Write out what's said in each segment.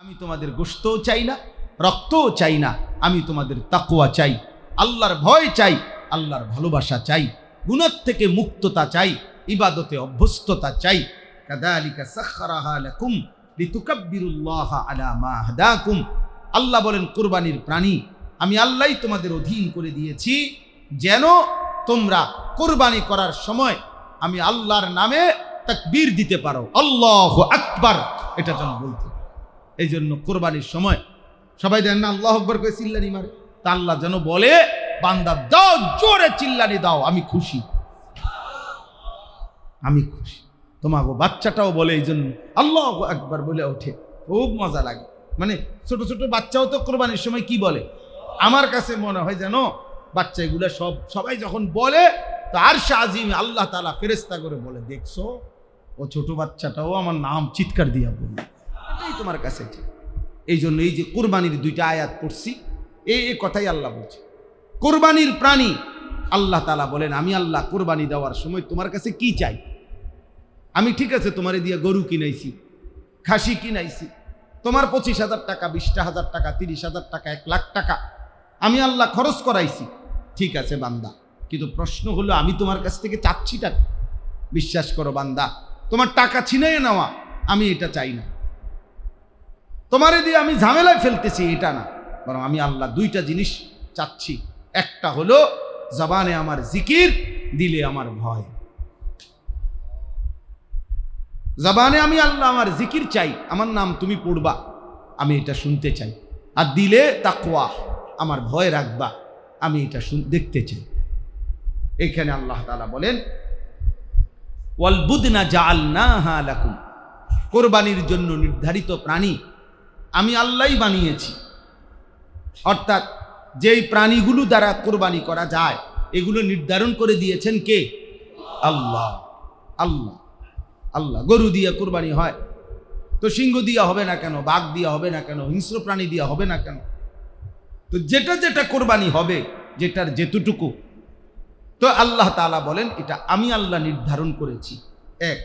আমি তোমাদের গোশতও চাই না, রক্তও চাই না, আমি তোমাদের তাকওয়া চাই, আল্লাহর ভয় চাই, আল্লাহর ভালোবাসা চাই, গুনাহ থেকে মুক্ততা চাই, ইবাদতে অভ্যস্ততা চাই। কাযালিকা সাখখারাহা লাকুম লিতুকাব্বিরুল্লাহা আলা মা হাদাকুম। আল্লাহ বলেন, কুরবানির প্রাণী আমি আল্লাহই তোমাদের অধীন করে দিয়েছি, যেন তোমরা কুরবানি করার সময় আমি আল্লাহর নামে তাকবীর দিতে পারো, আল্লাহু আকবার, এটা যেন বলতে। এই জন্য কোরবানির সময় সবাই দেন না আল্লাহু আকবার করে চিল্লানি মারে, তা আল্লাহ যেন বলে, বান্দা দাও, জোরে চিল্লানি দাও, আমি খুশি, আমি খুশি। তোমাকে বাচ্চাটাও বলে এই জন্য আল্লাহু আকবার বলে ওঠে, খুব মজা লাগে। মানে ছোট ছোট বাচ্চাও তো কোরবানির সময় কি বলে, আমার কাছে মনে হয় যেন বাচ্চা এগুলা সবাই যখন বলে তো আরশে আজিমে আল্লাহ তাআলা ফেরেশতা করে বলে, দেখছো ও ছোট বাচ্চাটাও আমার নাম চিৎকার দিয়া বলল, এটাই তোমার কাছে। এই জন্য এই যে কুরবানির দুইটা আয়াত পড়ছি, এই কথাই আল্লাহ বলছে। কুরবানির প্রাণী আল্লাহ তাআলা বলেন, আমি আল্লাহ কুরবানি দেওয়ার সময় তোমার কাছে কি চাই। আমি ঠিক আছে তোমারে দিয়ে গরু কিনাইছি, খাসি কিনাইছি, তোমার 25,000 টাকা, 20,000 টাকা, 30,000 টাকা, 1 লাখ টাকা আমি আল্লাহ খরচ করাইছি, ঠিক আছে বান্দা, কিন্তু প্রশ্ন হলো আমি তোমার কাছ থেকে চাচ্ছি টাকা। বিশ্বাস করো বান্দা, তোমার টাকা ছিনিয়ে নেওয়া আমি এটা চাই না, তোমারে দিয়ে আমি ঝামেলায় ফেলতেছি এটা না, বরং আমি আল্লাহ দুইটা জিনিস চাচ্ছি। একটা হলো জবানে আমার জিকির, দিলে আমার ভয়। জবানে আমি আল্লাহ আমার জিকির চাই, আমার নাম তুমি পড়বা, আমি এটা শুনতে চাই। আর দিলে তাকওয়া, আমার ভয় রাখবা, আমি এটা দেখতে চাই। এখানে আল্লাহ তাআলা বলেন, ওয়াল বুদনা জাআলনাহা লাকুম, কুরবানির জন্য নির্ধারিত প্রাণী আমি আল্লাহই বানিয়েছি। অর্থাৎ যেই প্রাণীগুলো দ্বারা কুরবানি করা যায় এগুলো নির্ধারণ করে দিয়েছেন কে? আল্লাহ। আল্লাহ আল্লাহ। গরু দিয়ে কুরবানি হয় তো সিংহ দিয়া হবে না কেন, বাঘ দিয়া হবে না কেন, হিংস্র প্রাণী দিয়া হবে না কেন? তো যেটা যেটা কুরবানি হবে, যেটার যেতটুকু, তো আল্লাহ তাআলা বলেন এটা আমি আল্লাহ নির্ধারণ করেছি। 1।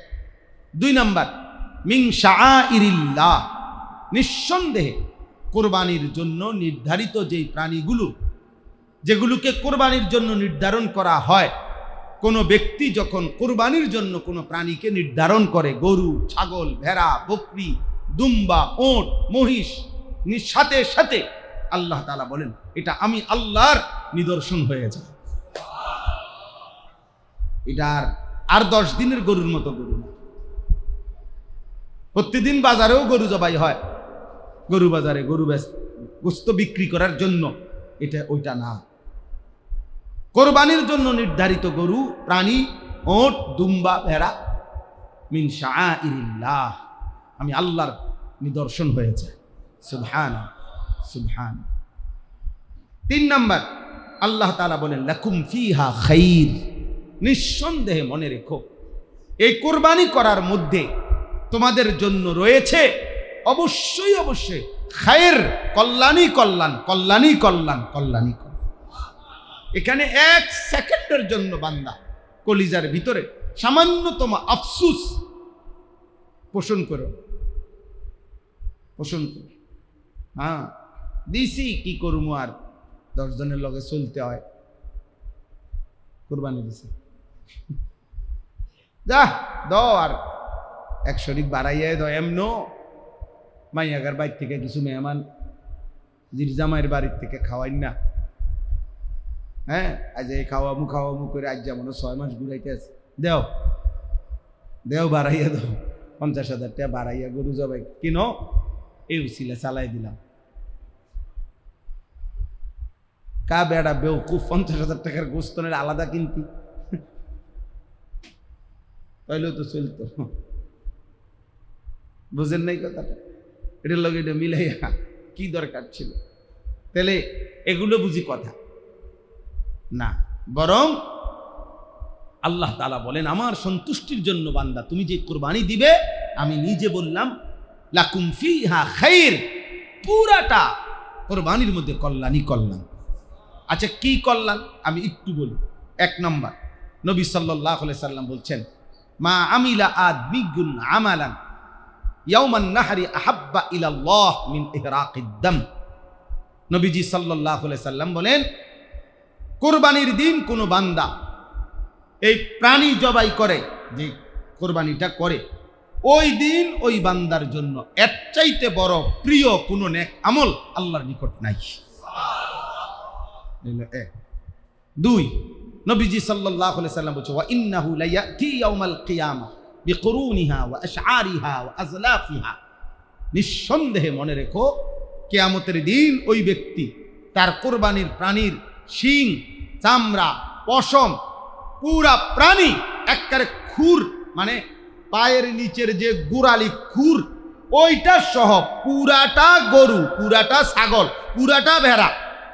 2 নাম্বার, মিন শাআইরিল্লাহ, নিঃসন্দেহে কোরবানির জন্য নির্ধারিত যেই প্রাণীগুলো, যেগুলোকে কোরবানির জন্য নির্ধারণ করা হয়, কোনো ব্যক্তি যখন কোরবানির জন্য কোনো প্রাণীকে নির্ধারণ করে, গরু, ছাগল, ভেড়া, বকরি, দুম্বা, ওট, মহিষ, সাথে সাথে আল্লাহ তাআলা বলেন এটা আমি আল্লাহর নিদর্শন হয়ে যায়। এটা আর 10 দিনের গরুর মতো গরু না। প্রতিদিন বাজারেও গরু জবাই হয়, গরু বাজারে গরু গোশত বিক্রি করার জন্য, এটা ওইটা না। কোরবানির জন্য নির্ধারিত গরু, প্রাণী, ওট, দুম্বা, ভেড়া, মিন শাআইরিল্লাহ, আমি আল্লাহর নিদর্শন হয়ে যায়। সুবহান সুবহান। 3 নাম্বার, আল্লাহ তাআলা বলেন লাকুম ফিহা খাইর, নিঃসন্দেহে মনে রেখো এই কোরবানি করার মধ্যে তোমাদের জন্য রয়েছে অবশ্যই অবশ্যই খায়ের, কল্যাণই কল্যাণ, কল্যাণই কল্যাণ, কল্যাণই কল্যাণ। এখানে 1 সেকেন্ডের জন্য বান্দা কলিজার ভিতরে সামান্যতম আফসুস পোষণ করো, পোষণ করো। হ্যাঁ দিছি, কি করবো আর, 10 জনের লগে চলতে হয়, কোরবানি দিছি, যা দাও আর 1 শরীক বাড়াইয়া দাও। এমনো মাইয়াগার বাড়ি থেকে কিছু মেহমান জামাইয়ের বাড়ির থেকে খাওয়াই না, হ্যাঁ আজ এই খাওয়ামু করে আজ যেমন 6 মাস ঘুরাইতে আছে, দেও দেও বাড়াইয়া দাও, 50,000 টাকা বাড়াইয়া গরু জবাই কিনো, এই উছিলা চালাই দিলাম। কা বেড়া বেউকুফ, 50,000 টাকার গোস্তনের আলাদা কিনতি, তাইলেও তো চলতো। বুঝেন নাই কথাটা? এটার লগে এটা মিলাইয়া কি দরকার ছিল? তাহলে এগুলো বুঝি কথা না, বরং আল্লাহ তাআলা বলেন আমার সন্তুষ্টির জন্য বান্দা তুমি যে কুরবানি দিবে, আমি নিজে বললাম লাকুম ফিহা খাইর, পুরাটা কুরবানির মধ্যে কল্যাণই কল্যাণ। আচ্ছা কি কল্যাণ আমি একটু বলি। 1 নাম্বার, নবী সাল্লাল্লাহু আলাইহি সাল্লাম বলছেন মা আমিলা আদমিগুন আমালান ইয়াউমান নাহরি আহাব্বা ইলাল্লাহ মিন ইহরাকিদ দাম। নবীজি সাল্লাল্লাহু আলাইহি সাল্লাম বলেন, কুরবানির দিন কোনো বান্দা এই প্রাণী জবাই করে, যে কুরবানিটা করে, ওই দিন ওই বান্দার জন্য এর চাইতে বড় প্রিয় কোনো নেক আমল আল্লাহর নিকট নাই। দুই, নবীজি সাল্লাল্লাহু আলাইহি সাল্লাম বলেছে, ওয়া ইন্নাহু লায়াতি ইয়াউমাল কিয়ামা বিকুরুনিহা ওয়া আশআরিহা ওয়া আজলাফিহা। নিঃসন্দেহে মনে রেখো, কিয়ামতের দিন ওই ব্যক্তি তার কুরবানির প্রাণীর শিং, চামড়া, পশম, পুরা প্রাণী একবারে খুর, মানে পায়ের নিচের যে গোড়ালি খুর, ওইটা সহ পুরাটা গরু, পুরাটা ছাগল, পুরাটা ভেড়া,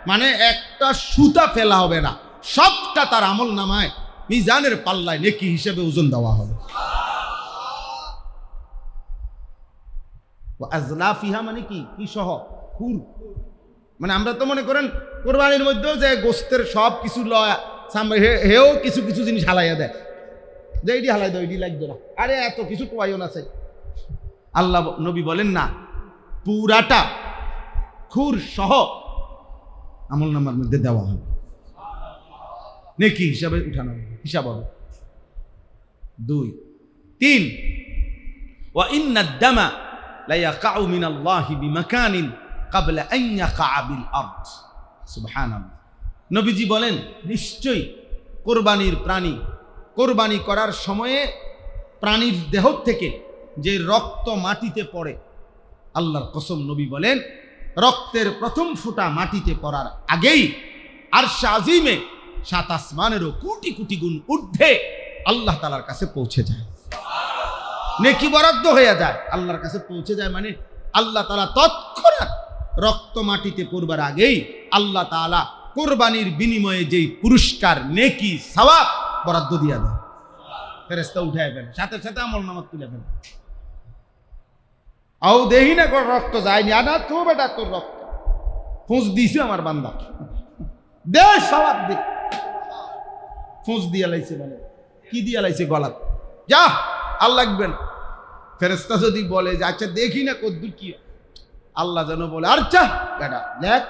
মানে একটা সুতা ফেলা হবে না, সবটা তার আমল নামায় মিজানের পাল্লায় নেকি হিসেবে ওজন দেওয়া হবে। আজলাফিহা মানে কি? কি সহ? খুর। মানে আমরা তো মনে করেন কোরবানির মধ্যেও যে গোস্তের সব কিছু লয়, হেও কিছু কিছু জিনিস হালাইয়া দেয়, যে এটি হালাই দাও, এটি লাগবে না, আরে এত কিছু কোয়াইন আছে। আল্লাহ নবী বলেন না, পুরাটা খুর সহ আমল নামার মধ্যে দেওয়া হবে, নেকি হিসাবে উঠানো হবে, হিসাব হবে। দুই, তিন, ওয়া ইন্নাদ দামা লা ইয়াকাউ মিনাল্লাহি বিমাকানিন ক্বাবলা আন ইয়াকা বিল আরদ। সুবহানাল্লাহ। নবীজি বলেন, নিশ্চয়ই কোরবানির প্রাণী কোরবানি করার সময়ে প্রাণীর দেহ থেকে যে রক্ত মাটিতে পড়ে, আল্লাহর কসম নবী বলেন, রক্তের প্রথম ফোঁটা মাটিতে পড়ার আগেই আরশ আজিমে 7 আসমানেরও কোটি কোটি গুণ ঊর্ধ্বে আল্লাহ তাআলার কাছে পৌঁছে যায়, নেকি বরাদ্দ হয়ে যায়, আল্লাহর কাছে পৌঁছে যায়। মানে আল্লাহ তাআলা তৎক্ষণাৎ রক্ত মাটিতে পড়বার আগেই আল্লাহ তাআলা কোরবানির বিনিময়ে যেই পুরস্কার, নেকি, সওয়াব বরাদ্দ দিয়া দেয়, ফেরেশতা উঠায় ফেলে, সাথে সাথে আমল নামাত তুলে ফেলে। আও দেহি না কর রক্ত যায়নি, আনা তো বেটা তোর রক্ত ফুঁস দিছে আমার বান্দা, দে সওয়াব দে। ফুঁস দিয়া লাইছে, মানে কি দিয়া লাইছে? গলাত। যা, আর লাগবে না। ফেরেশতা যদি বলে যে আচ্ছা দেখি না কদ্দুর কি, আল্লাহ যেন বলে, আচ্ছা বেটা লেখ,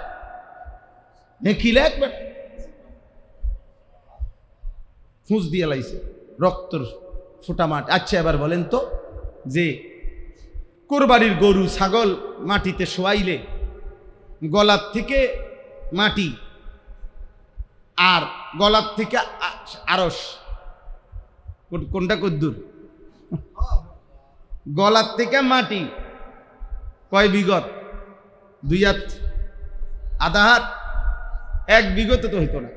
নেকি লেখ বেটা। ফুঁস দিয়ে লাইছে, রক্তর ফোঁটা মাটি। আচ্ছা এবার বলেন তো, যে কোরবানির গরু ছাগল মাটিতে শোয়াইলে গলার থেকে মাটি আর গলার থেকে আরশ, কোনটা কদ্দুর? গলার থেকে মাটি কয় বিগত? 2 হাত, আধা হাত, 1 বিগত তো হইতো না।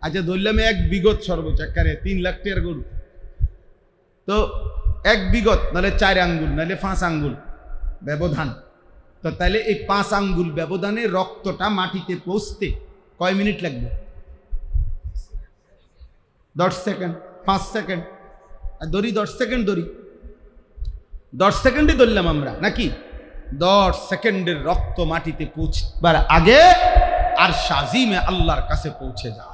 আচ্ছা ধরলাম 1 বিগত সর্বোচ্চ, একেবারে 3 লাখ টাকার গরু, তো 1 বিগত নাহলে 4 আঙ্গুল নাহলে 5 আঙ্গুল ব্যবধান। তো তাইলে এই 5 আঙ্গুল ব্যবধানে রক্তটা মাটিতে পৌঁছতে কয় মিনিট লাগবে? 10 সেকেন্ড, 5 সেকেন্ড, ধরি 10 সেকেন্ড, ধরি 10 সেকেন্ডই ধরলাম আমরা, নাকি? 10 সেকেন্ডের রক্ত মাটিতে পৌঁছবার আগে আর শাজিমে আল্লাহর কাছে পৌঁছে যায়।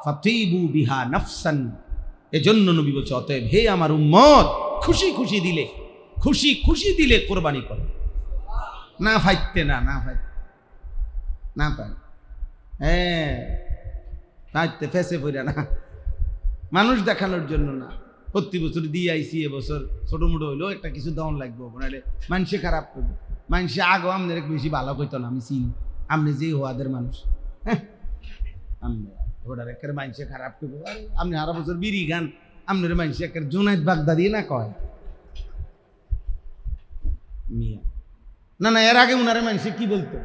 ফাতিবু বিহা নাফসান। এজন্য নবী বলছে, অতএব হে আমার উম্মত, খুশি খুশি দিলে, খুশি খুশি দিলে কোরবানি করো, না ফাইতে না, না ফাইতে না পাই, হ্যাঁ ফাইতে ফেসে পড়া না, মানুষ দেখানোর জন্য না। প্রতি বছর দিয়ে আইসি, এবছর ছোটো মোটো হইলেও একটা কিছু দেওয়ান লাগবো, নাহলে মানুষে খারাপ করবে। মানুষে আগো আমাদের বেশি ভালো কইতো না, আমি চিনি, আপনি যে হওয়াদের মানুষ, হ্যাঁ আপনি ওটার একের মানুষে খারাপ করবো। আপনি সারা বছর বিড়ি গান, আপনার মানুষে একের জুনাইদ বাগদাদি না কয় মিয়া, না না, এর আগে উনারে মানুষে কি বলতো?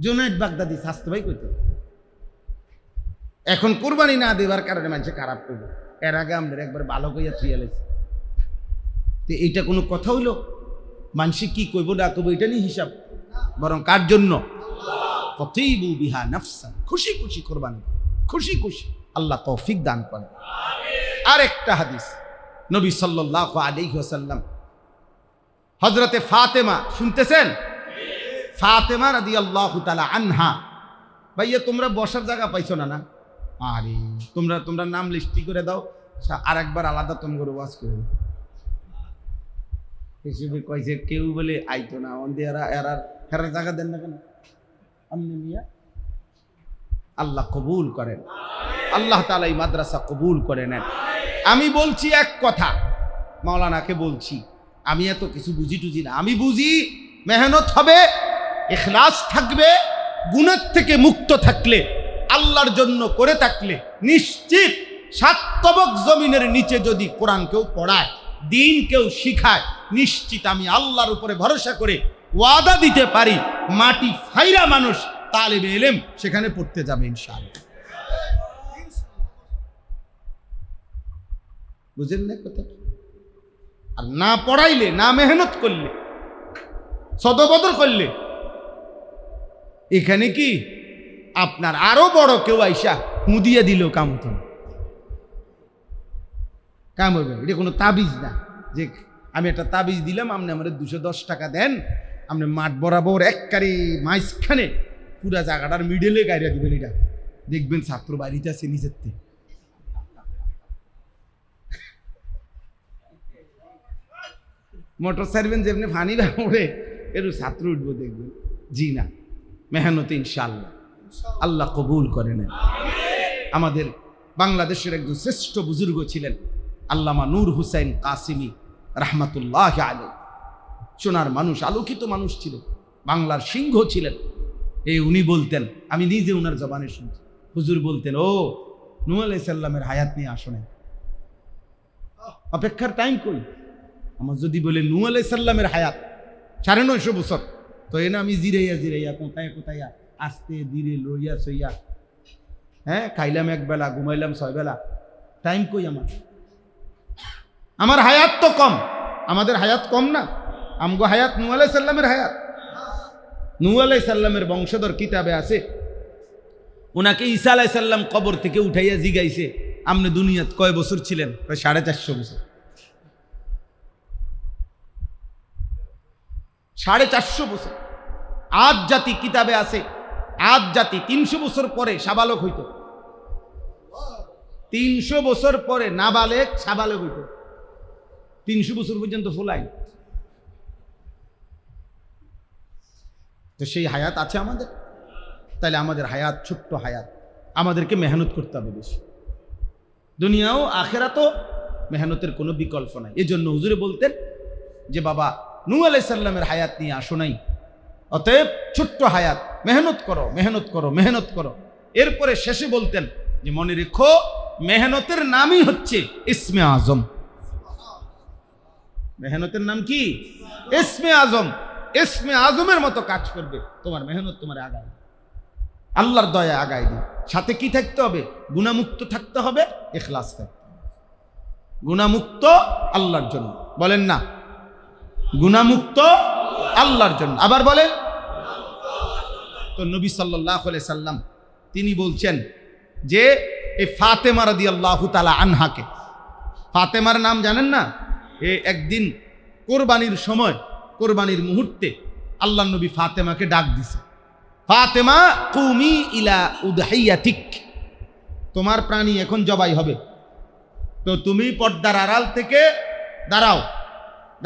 জুনাইদ বাগদাদি স্বাস্থ্য ভাই কইতো। এখন কোরবানি না দেওয়ার কারণে মানুষে খারাপ করবে, এর আগে আমাদের একবার ভালো কইয়া থুইয়া লাইছে। তো এইটা কোনো কথা হইল? মানুষে কি কইব না কইব এটা নিয়ে হিসাব, বরং কার জন্য? ফাতিবু বিহা নাফসান, খুশি খুশি কোরবানি, খুশি খুশি। আল্লাহ তৌফিক দান করেন। আরেকটা হাদিস, নবী সাল্লাল্লাহু আলাইহি ওয়াসাল্লাম হযরতে ফাতেমা, শুনতেছেন? ফাতেমা রাদিয়াল্লাহু তাআলা আনহা, ভাইয়া তোমরা বসার জায়গা পাইছো না? না, আরে তোমরা নাম লিস্টি করে দাও, আর একবার আলাদা তোমরা ওয়াজ করে দাও। হিসেবে কইছে কেউ বলে আইতো না আমাদের হেরা জায়গা দেন না কেন আমনি মিয়া। আল্লাহ কবুল করেন, আল্লাহ তাআলা এই মাদ্রাসা কবুল করে নেন। আমি বলছি এক কথা, মাওলানাকে বলছি, আমি এত কিছু বুঝি টুঝি না। আমি বুঝি মেহনত হবে, ইখলাস থাকবে, গুনাহ থেকে মুক্ত থাকলে, আল্লাহর জন্য করে থাকলে নিশ্চিত 7 তবক জমিনের নিচে যদি কোরআন কেউ পড়ায়, দিন কেউ শিখায়, নিশ্চিত আমি আল্লাহর উপরে ভরসা করে ওয়াদা দিতে পারি মাটি ফাইরা মানুষ তালেবে ইলম সেখানে পড়তে যাবে ইনশাআল্লাহ। বুঝেন না কথা? আর না পড়াইলে, না মেহনত করলে, সদবদর করলে এখানে কি আপনার আরো বড় কেউ আইসা মুদিয়া দিল কাম হতো না, কাম হবে। এটা কোনো তাবিজ না যে আমি একটা তাবিজ দিলাম, আপনি আমার 210 টাকা দেন, আপনি মাঠ বরাবর এককারি মাঝখানে পুরা জায়গাটার মিডলে গাইরা দিবেন। এটা দেখবেন ছাত্র বাড়িতে আছে নিজের থেকে। মোটর সাইকেল যেমনি ফানি ওড়ে একটু ছাত্র উঠবো দেখবেন। জি না, মেহনতে ইনশাআল্লাহ আল্লাহ কবুল করে নেন। আমাদের বাংলাদেশের একজন শ্রেষ্ঠ বুজুর্গ ছিলেন আল্লামা নূর হুসাইন কাসিমি রাহমাতুল্লাহ আলাইহি। সোনার মানুষ, আলোকিত মানুষ ছিলেন, বাংলার সিংহ ছিলেন। উনি বলতেন, আমি নিজে ওনার জবানে শুনছি, হুজুর বলতেন, ও নূহ আলাইহিস সালামের হায়াত নিয়ে আসো না, অপেক্ষার টাইম কই। আমার যদি বলে নূহ আলাইহিস সালামের হায়াত 950 বছর, তো না আমি জিরাইয়া কোথায় কোথায় আস্তে ধীরে লইয়া সইয়া, হ্যাঁ, খাইলাম 1 বেলা, ঘুমাইলাম 6 বেলা, টাইম কই আমার হায়াত তো কম। আমাদের হায়াত কম না? আমগো হায়াত নূহ আলাইহিস সালামের হায়াত। নূহ আলাইহিস সালামের বংশধর কিতাবে আছে, ওনাকে ঈসা আলাইহিস সালাম কবর থেকে উঠাইয়া জিগাইছে, আপনি দুনিয়াত কয় বছর ছিলেন? 450 বছর। 450 বছর। আদ জাতি কিতাবে আছে, আদ জাতি 300 বছর পরে সাবালক হইত। 300 বছর পরে নাবালেক সাবালক হইত। 300 বছর পর্যন্ত ফুলাই। তো সেই হায়াত আছে আমাদের। তাহলে আমাদের হায়াত ছোট্ট হায়াত, আমাদেরকে মেহনত করতে হবে বেশি। দুনিয়াও আখেরাতও মেহনতের কোনো বিকল্প নাই। এই জন্য হুজুরে বলতেন যে বাবা নূহ আলাইহিস সালামের হায়াত নিয়ে আসো নাই, অতএব ছোট্ট হায়াত, মেহনত করো, মেহনত করো, মেহনত করো। এরপরে শেষে বলতেন যে মনে রেখো, মেহনতের নামই হচ্ছে ইসমে আজম। মেহনতের নাম কি? ইসমে আজম। ইসমে আজমের মতো কাজ করবে তোমার মেহনত, তোমার আগায় আল্লাহর দয়া আগায় দিবে। সাথে কি থাকতে হবে? গুনাহমুক্ত থাকতে হবে, ইখলাস থাকতে হবে। গুনাহমুক্ত আল্লাহর জন্য, বলেন না, গুনাহমুক্ত আল্লাহর জন্য। আবার বলেন। তো নবী সাল্লাল্লাহু আলাইহি সাল্লাম তিনি বলছেন যে এই ফাতেমা রাদিয়াল্লাহু তাআলা আনহাকে, ফাতেমার নাম জানেন না? একদিন কোরবানির সময়, কোরবানির মুহূর্তে আল্লাহর নবী ফাতেমাকে ডাক দিছে, ফাতেমা কুমি ইলা উদহিয়াতিক, তোমার প্রাণী এখন জবাই হবে, তো তুমি পর্দার আড়াল থেকে দাঁড়াও,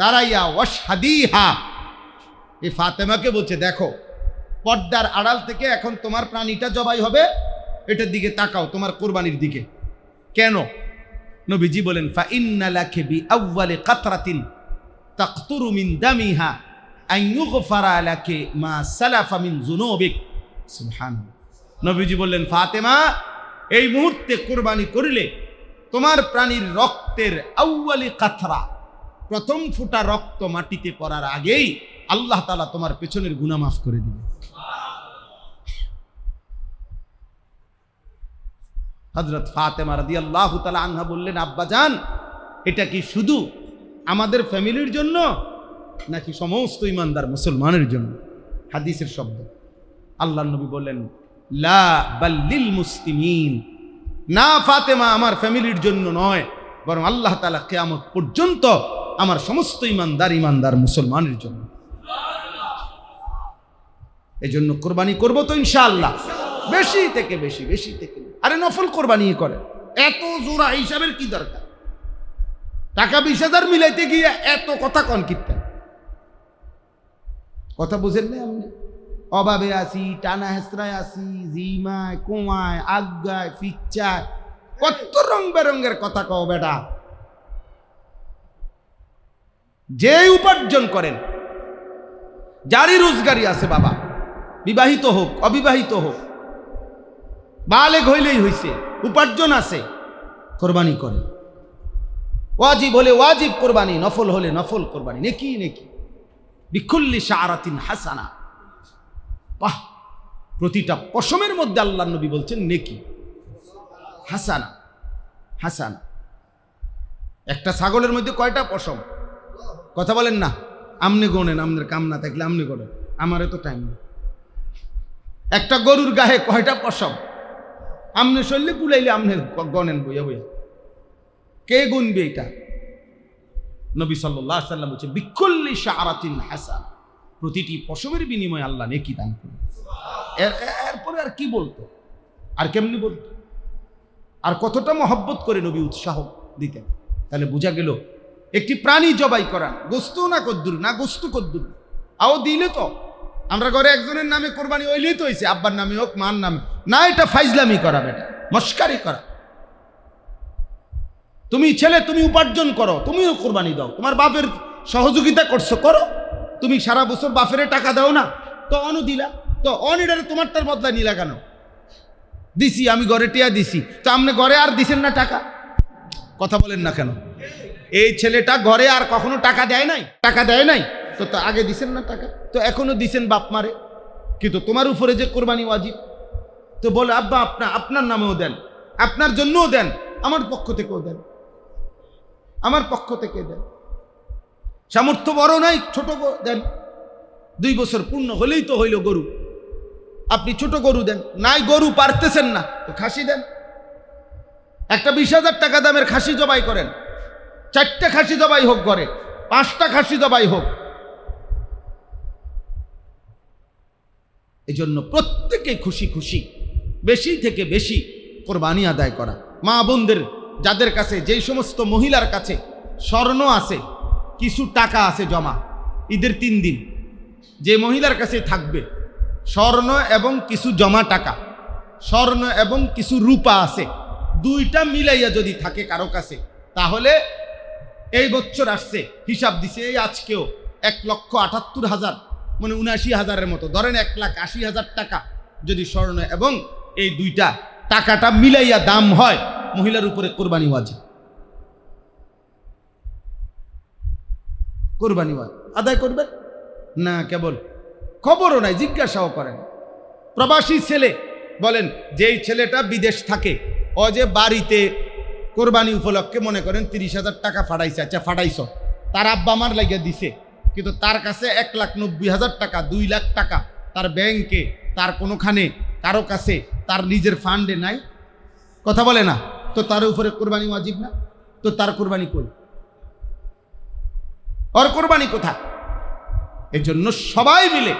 দাঁড়াইয়া ওয়াশহাদিহা। এই ফাতেমাকে বলছে, দেখো পর্দার আড়াল থেকে এখন তোমার প্রাণীটা জবাই হবে, এটার দিকে তাকাও, তোমার কোরবানির দিকে। কেন? নবীজি বলেন, ফা ইন্না লাকি বি আউয়ালি কাতরাতিন তাকতুরু মিন দামিহা আন ইউগফারা লাকি মা সালাফা মিন যুনুবিক। সুবহানাল্লাহ। নবীজি বললেন, ফাতেমা এই মুহূর্তে কোরবানি করিলে তোমার প্রাণীর রক্তের আউয়ালি কাতরা, প্রথম ফোঁটা রক্ত মাটিতে পড়ার আগেই আল্লাহ তাআলা তোমার পেছনের গুনাহ মাফ করে দিবে। হযরত ফাতেমা রাদিয়াল্লাহু তাআলা আনহা বললেন, আব্বাজান এটা কি শুধু আমাদের ফ্যামিলির জন্য নাকি সমস্ত ইমানদার মুসলমানের জন্য? হাদিসের শব্দ। আল্লাহর নবী বললেন, লা বাল লিল মুসলিমিন। না ফাতেমা, আমার ফ্যামিলির জন্য নয়, বরং আল্লাহ তাআলা কিয়ামত পর্যন্ত আমার সমস্ত ইমানদার মুসলমানের জন্য। এই জন্য কোরবানি করবো তো ইনশাআল্লাহ, বেশি থেকে বেশি, বেশি থেকে। আরে নফল কোরবানি করে, এত জোড়া হিসাবের কি দরকার? টাকা 20,000 মিলাইতে গিয়ে এত কথা কন কীর্তন। কথা বুঝেন না? আমি অভাবে আসি, টানা হেসরায় আসি, জিমায় কোমায় আজ্ঞায় ফিচ্চায়, কত রং বেরঙ্গের কথা কও বেটা। যে উপার্জন করেন, যারই রোজগারি আছে বাবা, বিবাহিত হোক অবিবাহিত হোক, বালেগ হইলেই হইছে, উপার্জন আছে, কোরবানি করে। ওয়াজিব হলে ওয়াজিব কোরবানি, নফল হলে নফল কোরবানি, নেকি নেকি বিকুল্লি শাআরাতিন হাসানা। বাহ, প্রতিটা পশমের মধ্যে আল্লাহর নবী বলছেন নেকি, হাসানা হাসানা। একটা ছাগলের মধ্যে কয়টা পশম? কথা বলেন না, আমনে গোনেন, আমনের কাম না থাকলে আমনে গোনেন, আমারে তো টাইম নেই। একটা গরুর গায়ে কয়টা পশম? আমনে শরীরে কুলাইলে আমনে গনেন বইয়া বইয়া, কে গুনবে এটা? নবী সাল্লাল্লাহু আলাইহি ওয়াসাল্লাম বলছে বিকুল্লি শাআরাতিন হাসানা, প্রতিটি পশমের বিনিময়ে আল্লাহ নেকি দান করবে। এরপরে আর কি বলতো, আর কেমনি বলতো, আর কতটা মহব্বত করে নবী উৎসাহ দিতেন। তাহলে বোঝা গেল একটি প্রাণী জবাই করা, গোস্ত না কদ্দুর, না গোস্ত কদ্দুর, আও দিলে তো আমরা ঘরে একজনের নামে কোরবানি হইলেই তো হয়েছে, আব্বার নামে হোক মার নামে না, এটা ফাইজলামি করা বেটা, মস্কারি করা। তুমি ছেলে, তুমি উপার্জন করো, তুমিও কোরবানি দাও, তোমার বাপের সহযোগিতা করছো, করো। তুমি সারা বছর বাপের টাকা দাও না, তো অনু দিলা, তো অনিডারে তোমারটার বদলা নিলা কেন? দিছি আমি ঘরে টিয়া দিছি, তো আপনি ঘরে আর দিছেন না টাকা? কথা বলেন না কেন? এই ছেলেটা ঘরে আর কখনো টাকা দেয় নাই, টাকা দেয় নাই, তো আগে দিছেন না টাকা, তো এখনো দিছেন বাপ মারে, কিন্তু তোমার উপরে যে কোরবানি ওয়াজিব, তো বলে আব্বা আপনার নামেও দেন, আপনার জন্যও দেন, আমার পক্ষ থেকেও দেন, আমার পক্ষ থেকে দেন। সামর্থ্য বড় নাই, ছোট দেন, 2 বছর পূর্ণ হলেই তো হইল গরু, আপনি ছোট গরু দেন, নাই গরু পারতেছেন না তো খাসি দেন। একটা 20,000 টাকা দামের খাসি জবাই করেন, 4টা খাসি জবাই হোক ঘরে, 5টা খাসি জবাই হোক। এই জন্য প্রত্যেকে খুশি খুশি বেশি থেকে বেশি কোরবানি আদায় করা। মা বোনদের যাদের কাছে, যেই সমস্ত মহিলার কাছে স্বর্ণ আছে, কিছু টাকা আছে জমা, ঈদের 3 দিন যে মহিলার কাছে থাকবে স্বর্ণ এবং কিছু জমা টাকা, স্বর্ণ এবং কিছু রূপা আছে, 2টা মিলাইয়া যদি থাকে কারো কাছে, তাহলে এই বছর আসছে হিসাব দিছে, এই আজকেও 1,78,000 মানে 79,000-এর মতো, ধরেন 1,80,000 টাকা যদি স্বর্ণ এবং এই 2টা টাকাটা মিলাইয়া দাম হয়, মহিলার উপরে কোরবানি ওয়াজিব। কোরবানি ওয়াজিব আদায় করবেন না, কেবল খবরও নাই, জিজ্ঞাসাও করেন। প্রবাসী ছেলে বলেন, যেই ছেলেটা বিদেশ থাকে, ও যে বাড়িতে কোরবানি উপলক্ষে মনে করেন 30,000 টাকা ফাটাইছে, আচ্ছা ফাটাইছ, তার আব্বা আমার লাগিয়ে দিছে, কিন্তু তার কাছে 1,90,000 টাকা, 2 লাখ টাকা তার ব্যাংকে, তার কোনোখানে কারো কাছে, তার নিজের ফান্ডে নাই, কথা বলে না, তো তার উপরে কোরবানি ওয়াজিব না? তো তার কোরবানি কই? ওর কোরবানি কোথা? এই জন্য সবাই মিলে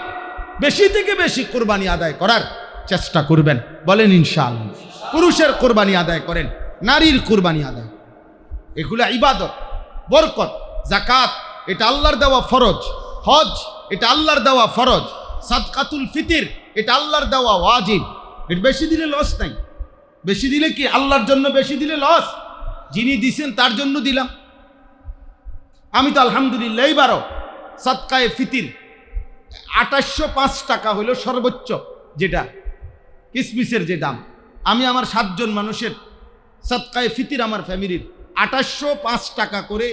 বেশি থেকে বেশি কোরবানি আদায় করার চেষ্টা করবেন, বলেন ইনশাআল্লাহ। পুরুষের কোরবানি আদায় করেন, নারীর কোরবানি আদায়, এগুলা ইবাদত, বরকত। যাকাত এটা আল্লাহর দেওয়া ফরজ, হজ এটা আল্লাহর দেওয়া ফরজ, সাদকাতুল ফিতির এটা আল্লাহর দেওয়া ওয়াজিব। এর বেশি দিলে লস নাই, বেশি দিলে কি আল্লাহর জন্য বেশি দিলে লস? যিনি দিছেন তার জন্য দিলাম। আমি তো আলহামদুলিল্লাহ এইবারও সাদকায়ে ফিতির 2805 টাকা হলো সর্বোচ্চ, যেটা কিসমিসের যে দাম। আমি আমার 7 জন মানুষের সাদকায়ে ফিতির আমার ফ্যামিলির 2805 টাকা করে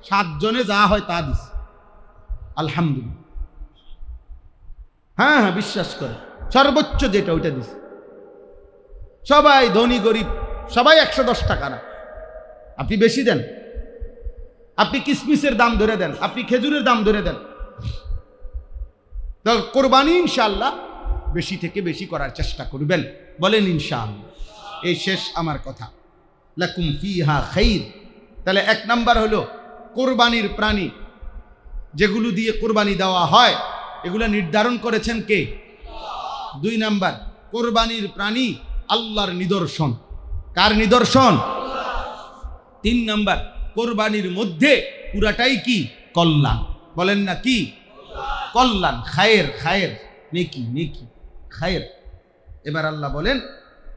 7 জনে যা হয় তা দিছে, আলহামদুলিল্লাহ। হ্যাঁ হ্যাঁ, বিশ্বাস করে, সর্বোচ্চ যেটা ওইটা দিছে। সবাই ধনী গরিব সবাই 110 টাকা না, আপনি বেশি দেন, আপনি কিসমিসের দাম ধরে দেন, আপনি খেজুরের দাম ধরে দেন। কোরবানি ইনশাআল্লাহ বেশি থেকে বেশি করার চেষ্টা করবেন, বলেন ইনশাআল্লাহ। এই শেষ আমার কথা, লাকুম ফিহা খাইর। তাহলে 1 নাম্বার হলো কোরবানির প্রাণী যেগুলো দিয়ে কোরবানি দেওয়া হয়, এগুলো নির্ধারণ করেছেন কে? 2 নাম্বার, কোরবানির প্রাণী আল্লাহর নিদর্শন। কার নিদর্শন? 3 নাম্বার, কোরবানির মধ্যে পুরাটাই কি? কল্যাণ। বলেন না কি? কল্যাণ, খায়ের, খায়ের, নেকি, নেকি, খায়ের। এবার আল্লাহ বলেন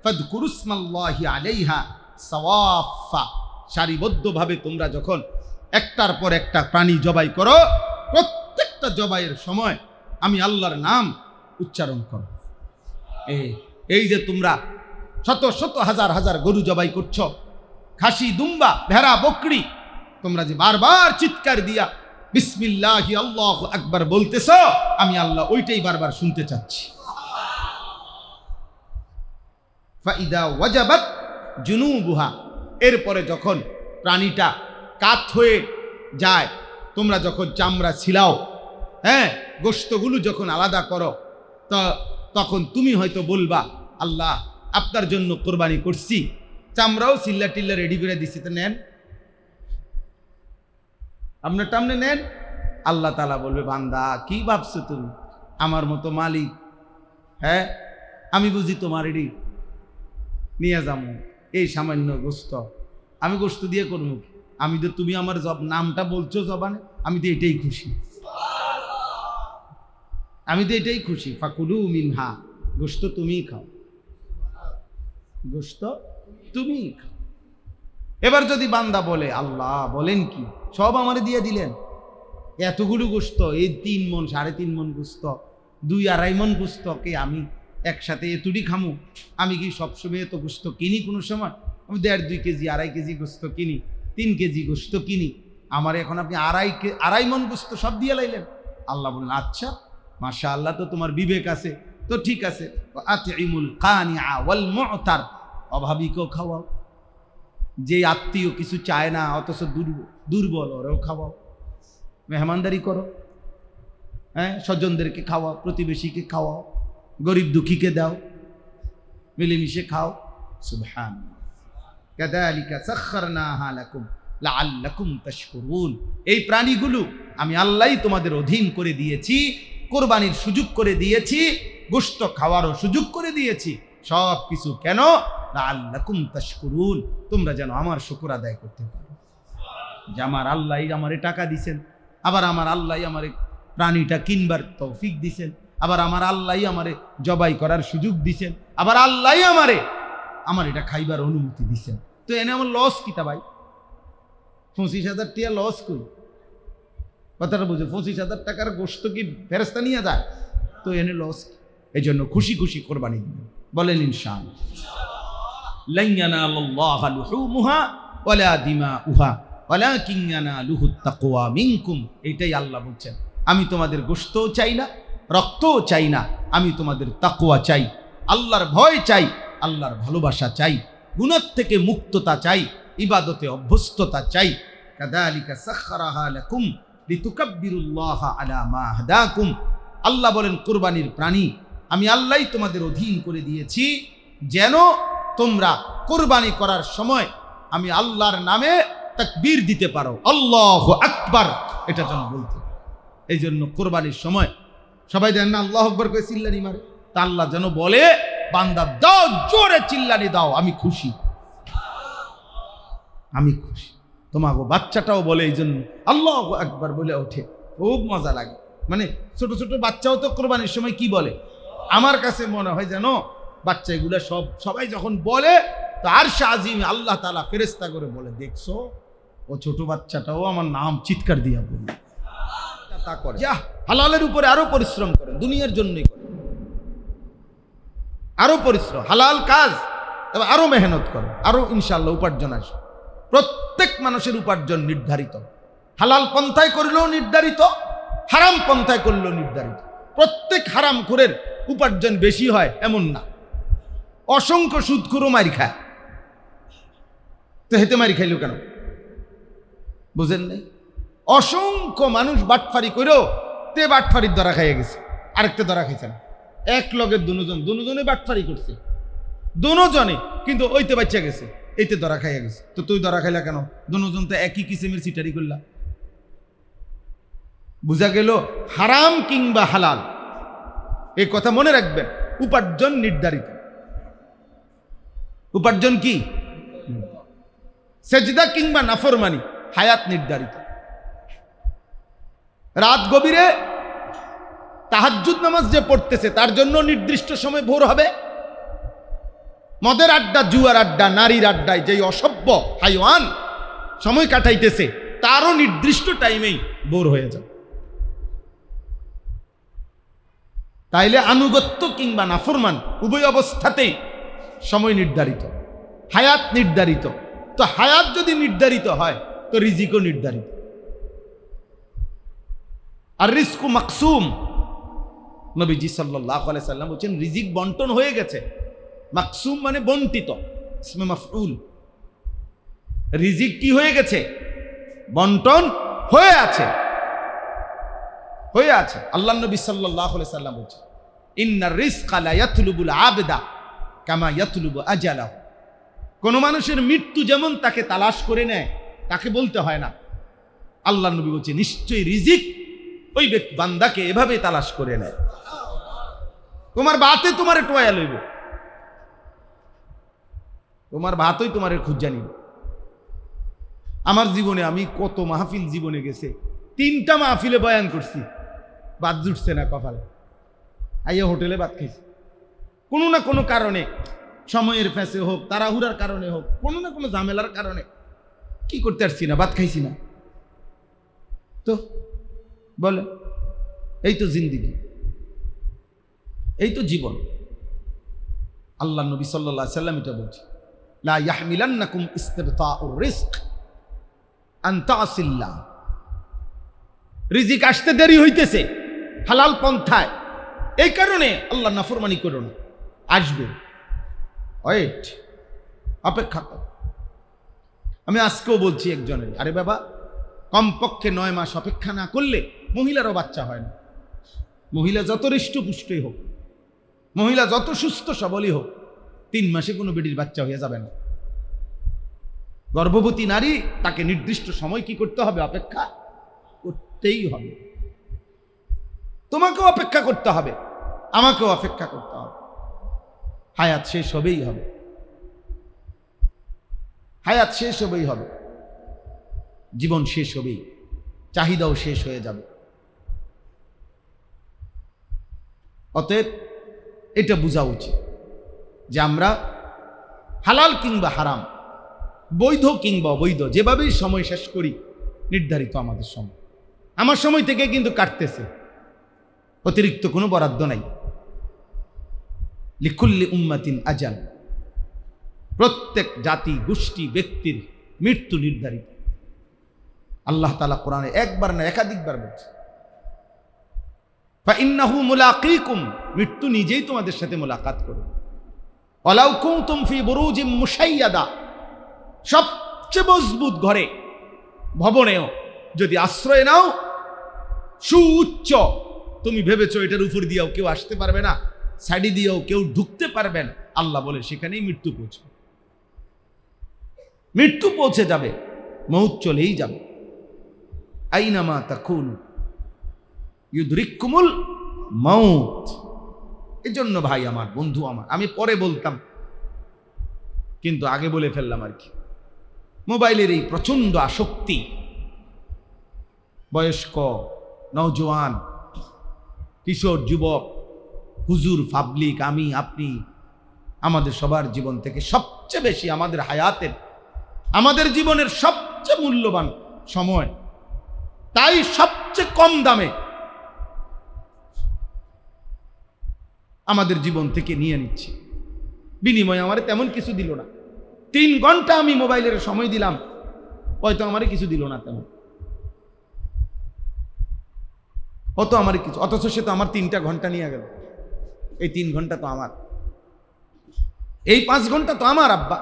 ফাযকুরুসমাল্লাহি আলাইহা সাওয়াফা, সারিবদ্ধভাবে তোমরা যখন একটার পর একটা প্রাণী জবাই করো, প্রত্যেকটা জবাইয়ের সময় আমি আল্লাহর নাম উচ্চারণ করো। এই যে তোমরা শত শত হাজার হাজার গরু জবাই করছো, খাসি, দুম্বা, ভেড়া, বকরি, তোমরা যে বারবার চিৎকার দিয়া বিসমিল্লাহি আল্লাহু আকবার বলতেছ, আমি আল্লাহ ওইটাই বারবার শুনতে চাচ্ছি। ফাইদা ওয়াজাবাত জুনুবুহা, এরপরে যখন প্রাণীটা কাত হয়ে যায়, তোমরা যখন চামড়া ছিলাও, হ্যাঁ, গোশতগুলো যখন আলাদা করো, তখন তুমি হয়তো বলবা আল্লাহ আপনার জন্য কোরবানি করছি, চামড়াও চিল্লা টিল্লা রেডি করে দিছি, তো নেন, আপনার টামনে নেন। আল্লাহ তাআলা বলবে বান্দা কি ভাবছো তুমি, আমার মতো মালিক, হ্যাঁ, আমি বুঝি তোমার এডি নিয়ে যাবো এই সামান্য গোস্ত, আমি গোস্ত দিয়ে করবো, আমি তো তুমি আমার নামটা বলছো জবানে, আমি তো এটাই খুশি, আমি তো এটাই খুশি। ফাকুলু মিনহা, গোস্ত তুমিই খাও, গোস্ত তুমিই খাও। এবার যদি বান্দা বলে আল্লাহ বলেন কি, সব আমারে দিয়ে দিলেন, এতগুলো গোস্ত, এই 3 মণ 3.5 মণ গোস্ত, 2-2.5 মণ গোস্ত কে আমি একসাথে এতুডি খামু? আমি কি সবসময় এত গোস্ত কিনি? কোনো সময় আমি 1.5-2 কেজি 2.5 কেজি গোস্ত কিনি, 3 কেজি গোস্ত কিনি, আমার এখন আপনি 2.5 মণ গোস্ত সব দিয়ে লাইলেন। আল্লাহ বললেন আচ্ছা মাশাআল্লাহ, তো তোমার বিবেক আছে, তো ঠিক আছে, আতিমুল কানিআ ওয়াল মু'তার, অভাবীকেও খাওয়াও, যে আত্মীয় কিছু চায় না অথচ দুর্বল, ওরাও খাওয়াও, মেহমানদারি করো, হ্যাঁ, স্বজনদেরকে খাওয়াও, প্রতিবেশীকে খাওয়াও, গরিব দুঃখীকে দাও, মিলেমিশে খাও। সুবহানাল্লাহ। কাযালিকা সাখখারনাহা লাকুম লাআল্লাকুম তাশকুরুন, এই প্রাণীগুলো আমি আল্লাহই তোমাদের অধীন করে দিয়েছি, কোরবানির সুযোগ করে দিয়েছি, গোশত খাওয়ারও সুযোগ করে দিয়েছি, সব কিছু কেন? লাআল্লাকুম তাশকুরুন, তোমরা যেন আমার শুকর আদায় করতে পারো, যে আমার আল্লাহই আমারে টাকা দিছেন, আবার আমার আল্লাহই আমারে প্রাণীটা কিনবার তৌফিক দিছেন, আবার আমার আল্লাহই আমারে জবাই করার সুযোগ দিছেন, আবার আল্লাহই আমার এটা খাইবার অনুমতি দিছেন। তো এনে আমার লস কিতা ভাই? 25,000 টাকা লস কই? কথাটা বুঝে, 25,000 টাকার গোশত কি ফেরেশতা নিয়ে যায়? তো এনে লস। এই জন্য খুশি খুশি কোরবানি দিবেন, বলেন ইনশাআল্লাহ। লান ইয়ানালাল্লাহা লুহুমুহা ওয়ালা দিমাউহা ওয়ালাকিন ইয়ানালুহুত তাকওয়া মিনকুম, এটাই আল্লাহ বলছেন, আমি তোমাদের গোশতও চাই না, রক্তও চাই না, আমি তোমাদের তাকওয়া চাই, আল্লাহর ভয় চাই, আল্লাহর ভালোবাসা চাই, গুনাহ থেকে মুক্ততা চাই, ইবাদতে অভ্যস্ততা চাই। কাযালিকা সাখখারাহা লাকুম লিতুকাব্বিরুল্লাহা আলা মা হাদাকুম, আল্লাহ বলেন কুরবানির প্রাণী আমি আল্লাহই তোমাদের অধীন করে দিয়েছি, যেন তোমরা কুরবানি করার সময় আমি আল্লাহর নামে তাকবীর দিতে পারো, আল্লাহু আকবার, এটা যেন বলতে। এই জন্য কুরবানির সময় সবাই দেন না আল্লাহু আকবার করে চিল্লানি মারে, তা আল্লাহ যেন বলে বান্দা দাও, জোরে চিল্লানি দাও, আমি খুশি, আমি খুশি। তোমাকে বাচ্চাটাও বলে এই জন্য আল্লাহু আকবার বলে ওঠে, খুব মজা লাগে। মানে ছোট ছোট বাচ্চাও তো কোরবানির সময় কি বলে, আমার কাছে মনে হয় যেন বাচ্চা এগুলা সবাই যখন বলে তো আরশে আজিমে আল্লাহ তাআলা ফেরেশতা করে বলে, দেখছো ও ছোট বাচ্চাটাও আমার নাম চিৎকার দিয়া বলে। তা করে যা হালালের উপরে আরো পরিশ্রম করে, দুনিয়ার জন্যই করে, আরো পরিশ্রম, হালাল কাজ এবং আরো মেহনত করে, আরো ইনশাআল্লাহ উপার্জন আসবে। প্রত্যেক মানুষের উপার্জন নির্ধারিত, হালাল পন্থায় করলেও নির্ধারিত, হারাম পন্থায় করলেও নির্ধারিত। প্রত্যেক হারামখোরের উপার্জন বেশি হয় এমন না, অসংখ্য সুদখোরও মারি খায়, তো হেতে মারি খাইল কেন বুঝেন নাই? অসংখ্য মানুষ বাটফারি করেও তে বাটফারির ধরা খাইয়া গেছে, আরেকটা ধরা খাইছে না, এক লগের দুজনে বাটফারি করছে, দুজনে কিন্তু ওইতে বাচ্চা গেছে, এইতে ধরা খাইয়া গেছে। তো তুই ধরা খাইলা কেন? দুজন তো একই কিসিমের সিটারি করলা। বুঝা গেল হারাম কিংবা হালাল, এই কথা মনে রাখবেন, উপার্জন নির্ধারিত। উপার্জন কি? সেজদা কিংবা নাফরমানি, হায়াত নির্ধারিত। রাত গভীরে তাহাজ্জুদ নামাজ যে পড়তেছে তার জন্য নির্দিষ্ট সময় ভোর হবে? মদের আড্ডা, জুয়ার আড্ডা, নারীর আড্ডায় যেই অসভ্য হাইওয়ান সময় কাটাইতেছে তারও নির্দিষ্ট টাইমেই ভোর হয়ে যাবে। তাইলে আনুগত্য কিংবা নাফরমান উভয় অবস্থাতেই সময় নির্ধারিত, হায়াত নির্ধারিত। তো হায়াত যদি নির্ধারিত হয় তো রিজিকও নির্ধারিত। আর রিজকু মাকসুম, নবীজি সাল্লাল্লাহু আলাইহি সাল্লাম বলেন রিজিক বন্টন হয়ে গেছে। মাকসুম মানে বন্টিত, ইসমে মাফউল। রিজিক কি হয়ে গেছে? বন্টন হয়ে আছে, হয়ে আছে। আল্লাহ নবী সাল্লাল্লাহু আলাইহি সাল্লাম বলেন ইন্নার রিজকা লা ইয়াতলুবুল আবদা কামা ইয়াতলুবু আজালাহু। কোন মানুষের মৃত্যু যেমন তাকে তালাশ করে নেয়, তাকে বলতে হয় না। আল্লাহ নবী বলছে নিশ্চয়ই রিজিক ওই বান্দাকে এভাবে তালাশ করে নেয়। তোমার বাতে তোমারে টোয়া লইব, তোমার ভাতই তোমারে খুঁজা নিব। আমার জীবনে আমি কত মাহফিল জীবনে গেছে, 3টা মাহফিলে বয়ান করছি, বাদ জুটছে না কপালে। আইয়া হোটেলে ভাত খাইছি, কোনো না কোনো কারণে, সময়ের ফ্যাসে হোক, তাড়াহুড়ার কারণে হোক, কোনো না কোনো ঝামেলার কারণে কি করতে পারছি না, ভাত খাইছি না। তো বলে এই তো জিন্দিগি, এই তো জীবন। আল্লাহ নবী সাল্লাল্লাহু আলাইহি সাল্লাম এটা বলছে লা ইয়াহমিলান্নাকুম ইস্তিবতাউর রিজক আন তাসিল্লাহ। রিজিক আসতে দেরি হইতেছে হালাল পন্থায়, এই কারণে আল্লাহ নাফরমানি করো না, আসবে, ওয়েট, অপেক্ষা কর। আমি আজকেও বলছি একজনের, আরে বাবা কমপক্ষে 9 মাস অপেক্ষা না করলে মহিলারও বাচ্চা হয় না। মহিলা যত হৃষ্টপুষ্টই হোক, মহিলা যত সুস্থ সবলই হোক, 3 মাসে কোনো বেটির বাচ্চা হয়ে যাবে না। গর্ভবতী নারী, তাকে নির্দিষ্ট সময় কি করতে হবে? অপেক্ষা করতেই হবে। তোমাকেও অপেক্ষা করতে হবে, আমাকেও অপেক্ষা করতে হবে। হায়াত শেষ হবেই হবে, হায়াত শেষ হবেই হবে, জীবন শেষ হবেই, চাহিদাও শেষ হয়ে যাবে। অতএব এটা বোঝা উচিত যে আমরা হালাল কিংবা হারাম, বৈধ কিংবা অবৈধ, যেভাবেই সময় শেষ করি, নির্ধারিত আমাদের সময়। আমার সময় থেকে কিন্তু কাটতেছে, অতিরিক্ত কোনো বরাদ্দ নাই। লিকুল্লি উম্মাতিন আজাল, প্রত্যেক জাতি, গোষ্ঠী, ব্যক্তির মৃত্যু নির্ধারিত। আল্লাহ তাআলা কোরআনে একবার না একাধিকবার বলছে ফাইন্নাহু মুলাকীকুম, মৃত্যু নিজেই তোমাদের সাথে মোলাকাত করবে। ওয়ালাউ কুনতুম ফি বুরুজিম মুশাইয়াদা, সবচেয়ে মজবুত ঘরে, ভবনেও যদি আশ্রয় নাও, সুউচ্চ, তুমি ভেবেছো এটার উপর দিয়েও কেউ আসতে পারবে না, সাইডে দিয়েও কেউ ঢুকতে পারবে না, আল্লাহ বলে সেখানেই মৃত্যু পৌঁছবে। মৃত্যু পৌঁছে যাবে, মউত চলেই যাবে। আইনামা তাকুনু ইউদরিকুমুল মাউত। এজন্য ভাই আমার, বন্ধু আমার, আমি পরে বলতাম কিন্তু আগে বলে ফেললাম আর কি, মোবাইলের এই প্রচন্ড আসক্তি বয়স্ক, নওজোয়ান, কিশোর, যুবক, হুজুর, পাবলিক, আমি, আপনি, আমাদের সবার জীবন থেকে সবচেয়ে বেশি, আমাদের হায়াতের, আমাদের জীবনের সবচেয়ে মূল্যবান সময়, তাই সবচেয়ে কম দামে আমাদের জীবন থেকে নিয়ে নিচ্ছি। বিনিময়ে আমার তেমন কিছু দিল না। 3 ঘন্টা আমি মোবাইলের সময় দিলাম, হয়তো আমারে কিছু দিল না তেমন, অত আমার কিছু, অথচ সে তো আমার 3টা ঘন্টা নিয়ে গেল। এই 3 ঘন্টা তো আমার, এই 5 ঘন্টা তো আমার। আব্বা,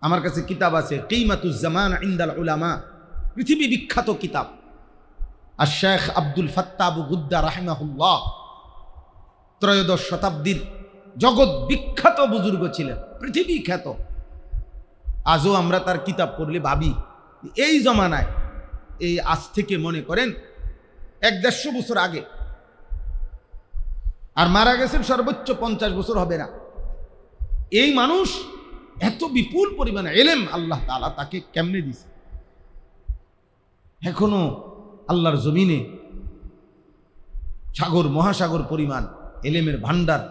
আমার কাছে কিতাব আছে, কিমাতুজ জামান ইনদাল উলামা, পৃথিবী বিখ্যাত কিতাব। আর শেখ আব্দুল ফাত্তাহ আবু গুদ্দা রাহিমাহুল্লাহ 13শ শতাব্দীর জগৎ বিখ্যাত বুজুর্গ ছিলেন, পৃথিবী খ্যাত। আজও আমরা তার কিতাব পড়লে ভাবি, এই জমানায়, এই আজ থেকে মনে করেন 1-150 বছর আগে, আর মারা গেছেন সর্বোচ্চ 50 বছর হবে না, এই মানুষ এত বিপুল পরিমাণে ইলম আল্লাহ তাআলা তাকে কেমনে দিছে, এখনো আল্লাহর জমিনে সাগর মহাসাগর পরিমাণ এলেমের ভান্ডার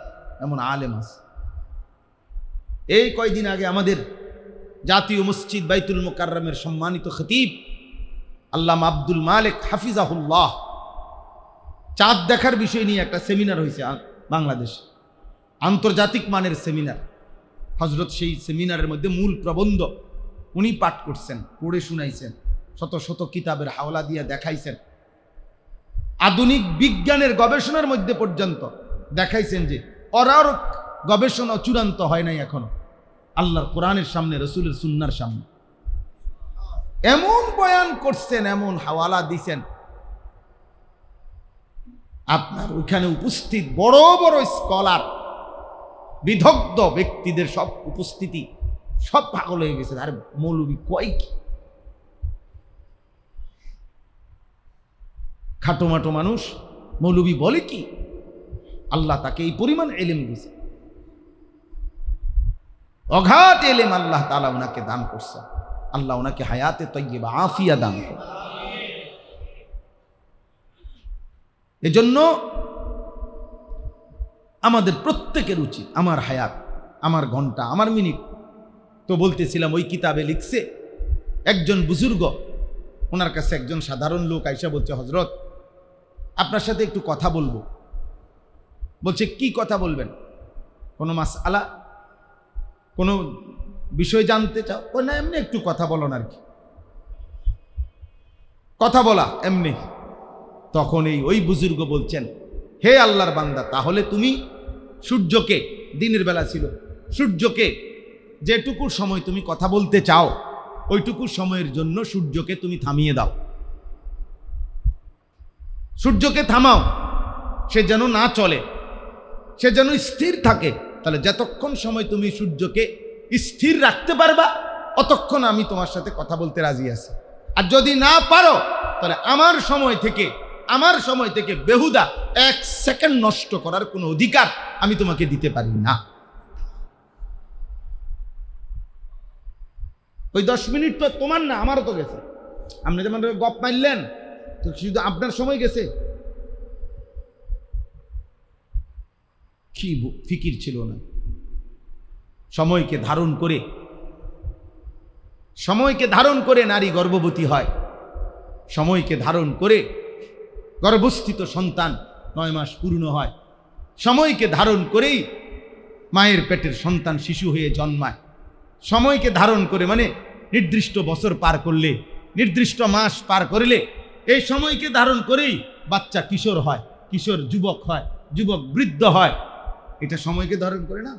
এমন আলেম আছে। এই কয়দিন আগে আমাদের জাতীয় মসজিদ বাইতুল মুকাররমের সম্মানিত খতিব আল্লামা আব্দুল মালিক হাফিজাহুল্লাহ চাঁদ দেখার বিষয় নিয়ে একটা সেমিনার হয়েছে বাংলাদেশে, আন্তর্জাতিক মানের সেমিনার। হজরত সেই সেমিনারের মধ্যে মূল প্রবন্ধ উনি পাঠ করছেন, পড়ে শুনাইছেন, শত শত কিতাবের হাওলা দিয়ে দেখাইছেন। আধুনিক বিজ্ঞানের গবেষণার মধ্যে পর্যন্ত দেখাইছেন যে ওরার গবেষণা চূড়ান্ত হয় নাই এখনো, আল্লাহর কোরআনের সামনে, রসুলের সুন্নার সামনে। এমন বয়ান করছেন, এমন হাওয়ালা দিছেন, আপনার ওইখানে উপস্থিত বড় বড় স্কলার, বিদগ্ধ ব্যক্তিদের সব উপস্থিতি, সব পাগল হয়ে গেছে। আরে মৌলবী কয় কি? খাটোমাটো মানুষ মৌলবী বলে কি? আল্লাহ তাকে এই পরিমাণ এলেম দিয়েছে, অগাধ এলেম আল্লাহ তাআলা ওনাকে দান করছে। আল্লাহ ওনাকে হায়াতে তাইয়্যিবা আফিয়া দান করে। এজন্য আমাদের প্রত্যেকের উচিত, আমার হায়াত, আমার ঘন্টা, আমার মিনিট। তো বলতেছিলাম ওই কিতাবে লিখছে একজন বুজুর্গ, ওনার কাছে একজন সাধারণ লোক আইসা বলছে, হজরত আপনার সাথে একটু কথা বলবো। বলছে কি কথা বলবেন? কোনো মাসআলা, কোনো বিষয় জানতে চাও? ও না, এমনি একটু কথা বলো না আর কি, কথা বলা এমনি। তখন ওই বুজুর্গ বলছেন, হে আল্লাহর বান্দা, তাহলে তুমি সূর্যকে, দিনের বেলা ছিল, সূর্যকে যেটুকু সময় তুমি কথা বলতে চাও ওইটুকু সময়ের জন্য সূর্যকে তুমি থামিয়ে দাও, সূর্যকে থামাও, সে যেন না চলে, সে যেন স্থির থাকে। তাহলে যতক্ষণ সময় তুমি সূর্যকে স্থির রাখতে পারবা অতক্ষণ আমি তোমার সাথে কথা বলতে রাজি আছি। আর যদি না পারো তাহলে আমার সময় থেকে বেহুদা 1 সেকেন্ড নষ্ট করার কোনো অধিকার আমি তোমাকে দিতে পারি না। ওই 10 মিনিট তো তোমার না, আমারও তো গেছে। আপনি যেমন গপ মারলেন, তো শুধু আপনার সময় গেছে। কি ফিকির ছিল না? সময়কে ধারণ করে নারী গর্ভবতী হয়, সময়কে ধারণ করে গর্ভস্থিত সন্তান 9 মাস পূর্ণ হয়, সময়কে ধারণ করেই মায়ের পেটের সন্তান শিশু হয়ে জন্মায়, সময়কে ধারণ করে মানে নির্দিষ্ট বছর পার করলে, নির্দিষ্ট মাস পার করলে, এই সময়কে ধারণ করেই বাচ্চা কিশোর হয়, কিশোর যুবক হয়, যুবক বৃদ্ধ হয়। এটা সময়কে ধারণ করে না?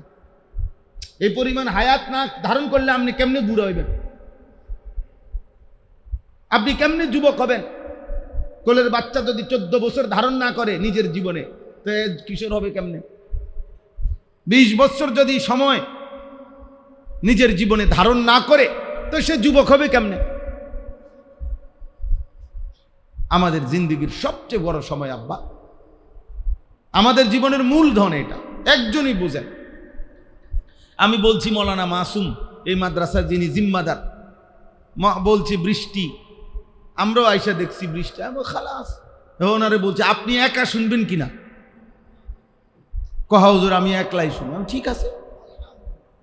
এই পরিমাণ হায়াত না ধারণ করলে আপনি কেমনে বুড়ো হইবেন? আপনি কেমনে যুবক হবেন? কোলের বাচ্চা যদি 14 বছর ধারণ না করে নিজের জীবনে, তো কিশোর হবে কেমনে? 20 বছর যদি সময় নিজের জীবনে ধারণ না করে, তো সে যুবক হবে কেমনে? আমাদের জিন্দেগির সবচেয়ে বড় সময় আব্বা, আমাদের জীবনের মূলধন এটা একজনই বুঝেন। আমি বলছি মৌলানা মাসুম এই মাদ্রাসার যিনি জিম্মাদার, বলছি বৃষ্টি, আমরাও আইসা দেখছি বৃষ্টি, খালাস। ওনারে বলছে আপনি একা শুনবেন কিনা? কহা হুজুর আমি একলাই শুনবো। ঠিক আছে,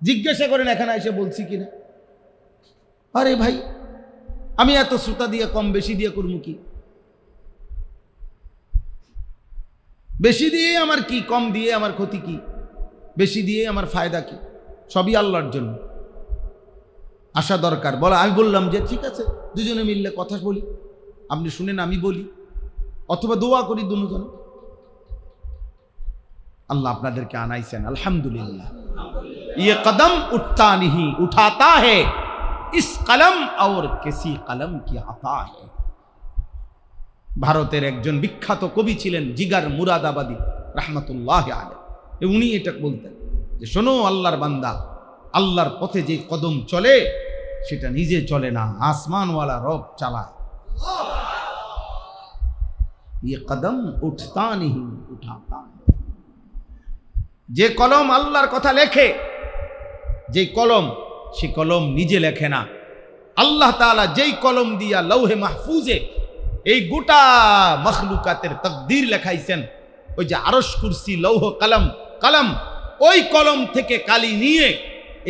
জিজ্ঞাসা করেন এখানে আইসা বলছি কিনা। আরে ভাই, আমি এত শ্রোতা দিয়ে কম বেশি দিয়ে করবো কি? বেশি দিয়ে আমার কি, কম দিয়ে আমার ক্ষতি কি? বেশি দিয়ে আমার ফায়দা কি? সবই আল্লাহর জন্য। আসা দরকার। বলা, আমি বললাম যে ঠিক আছে দুজনে মিললে কথা বলি, আপনি শুনেন আমি বলি, অথবা দোয়া করি দুজন। আল্লাহ আপনাদেরকে আনাইছেন, আলহামদুলিল্লাহ। ये कदम उठता नहीं उठाता है इस कलम और किसी कलम की आता है। ভারতের একজন বিখ্যাত কবি ছিলেন জিগার মুরাদাবাদী রাহমাতুল্লাহ আলাইহি, উনি এটা বলতেন যে শোনো আল্লাহর বান্দা, আল্লাহর পথে যে কদম চলে সেটা নিজে চলে না, আসমানওয়ালা রব চালায়। ये कदम उठता नहीं उठाता है। যে কলম আল্লাহর কথা লেখে, যে কলম, সে কলম নিজে লেখে না। আল্লাহ তাআলা যেই কলম দিয়া লৌহে মাহফুজে এই গোটা মখলুকাতের তকদির লেখাইছেন, ওই যে আরশ, কুরসি, লৌহ, কলম, কলম, ওই কলম থেকে কালি নিয়ে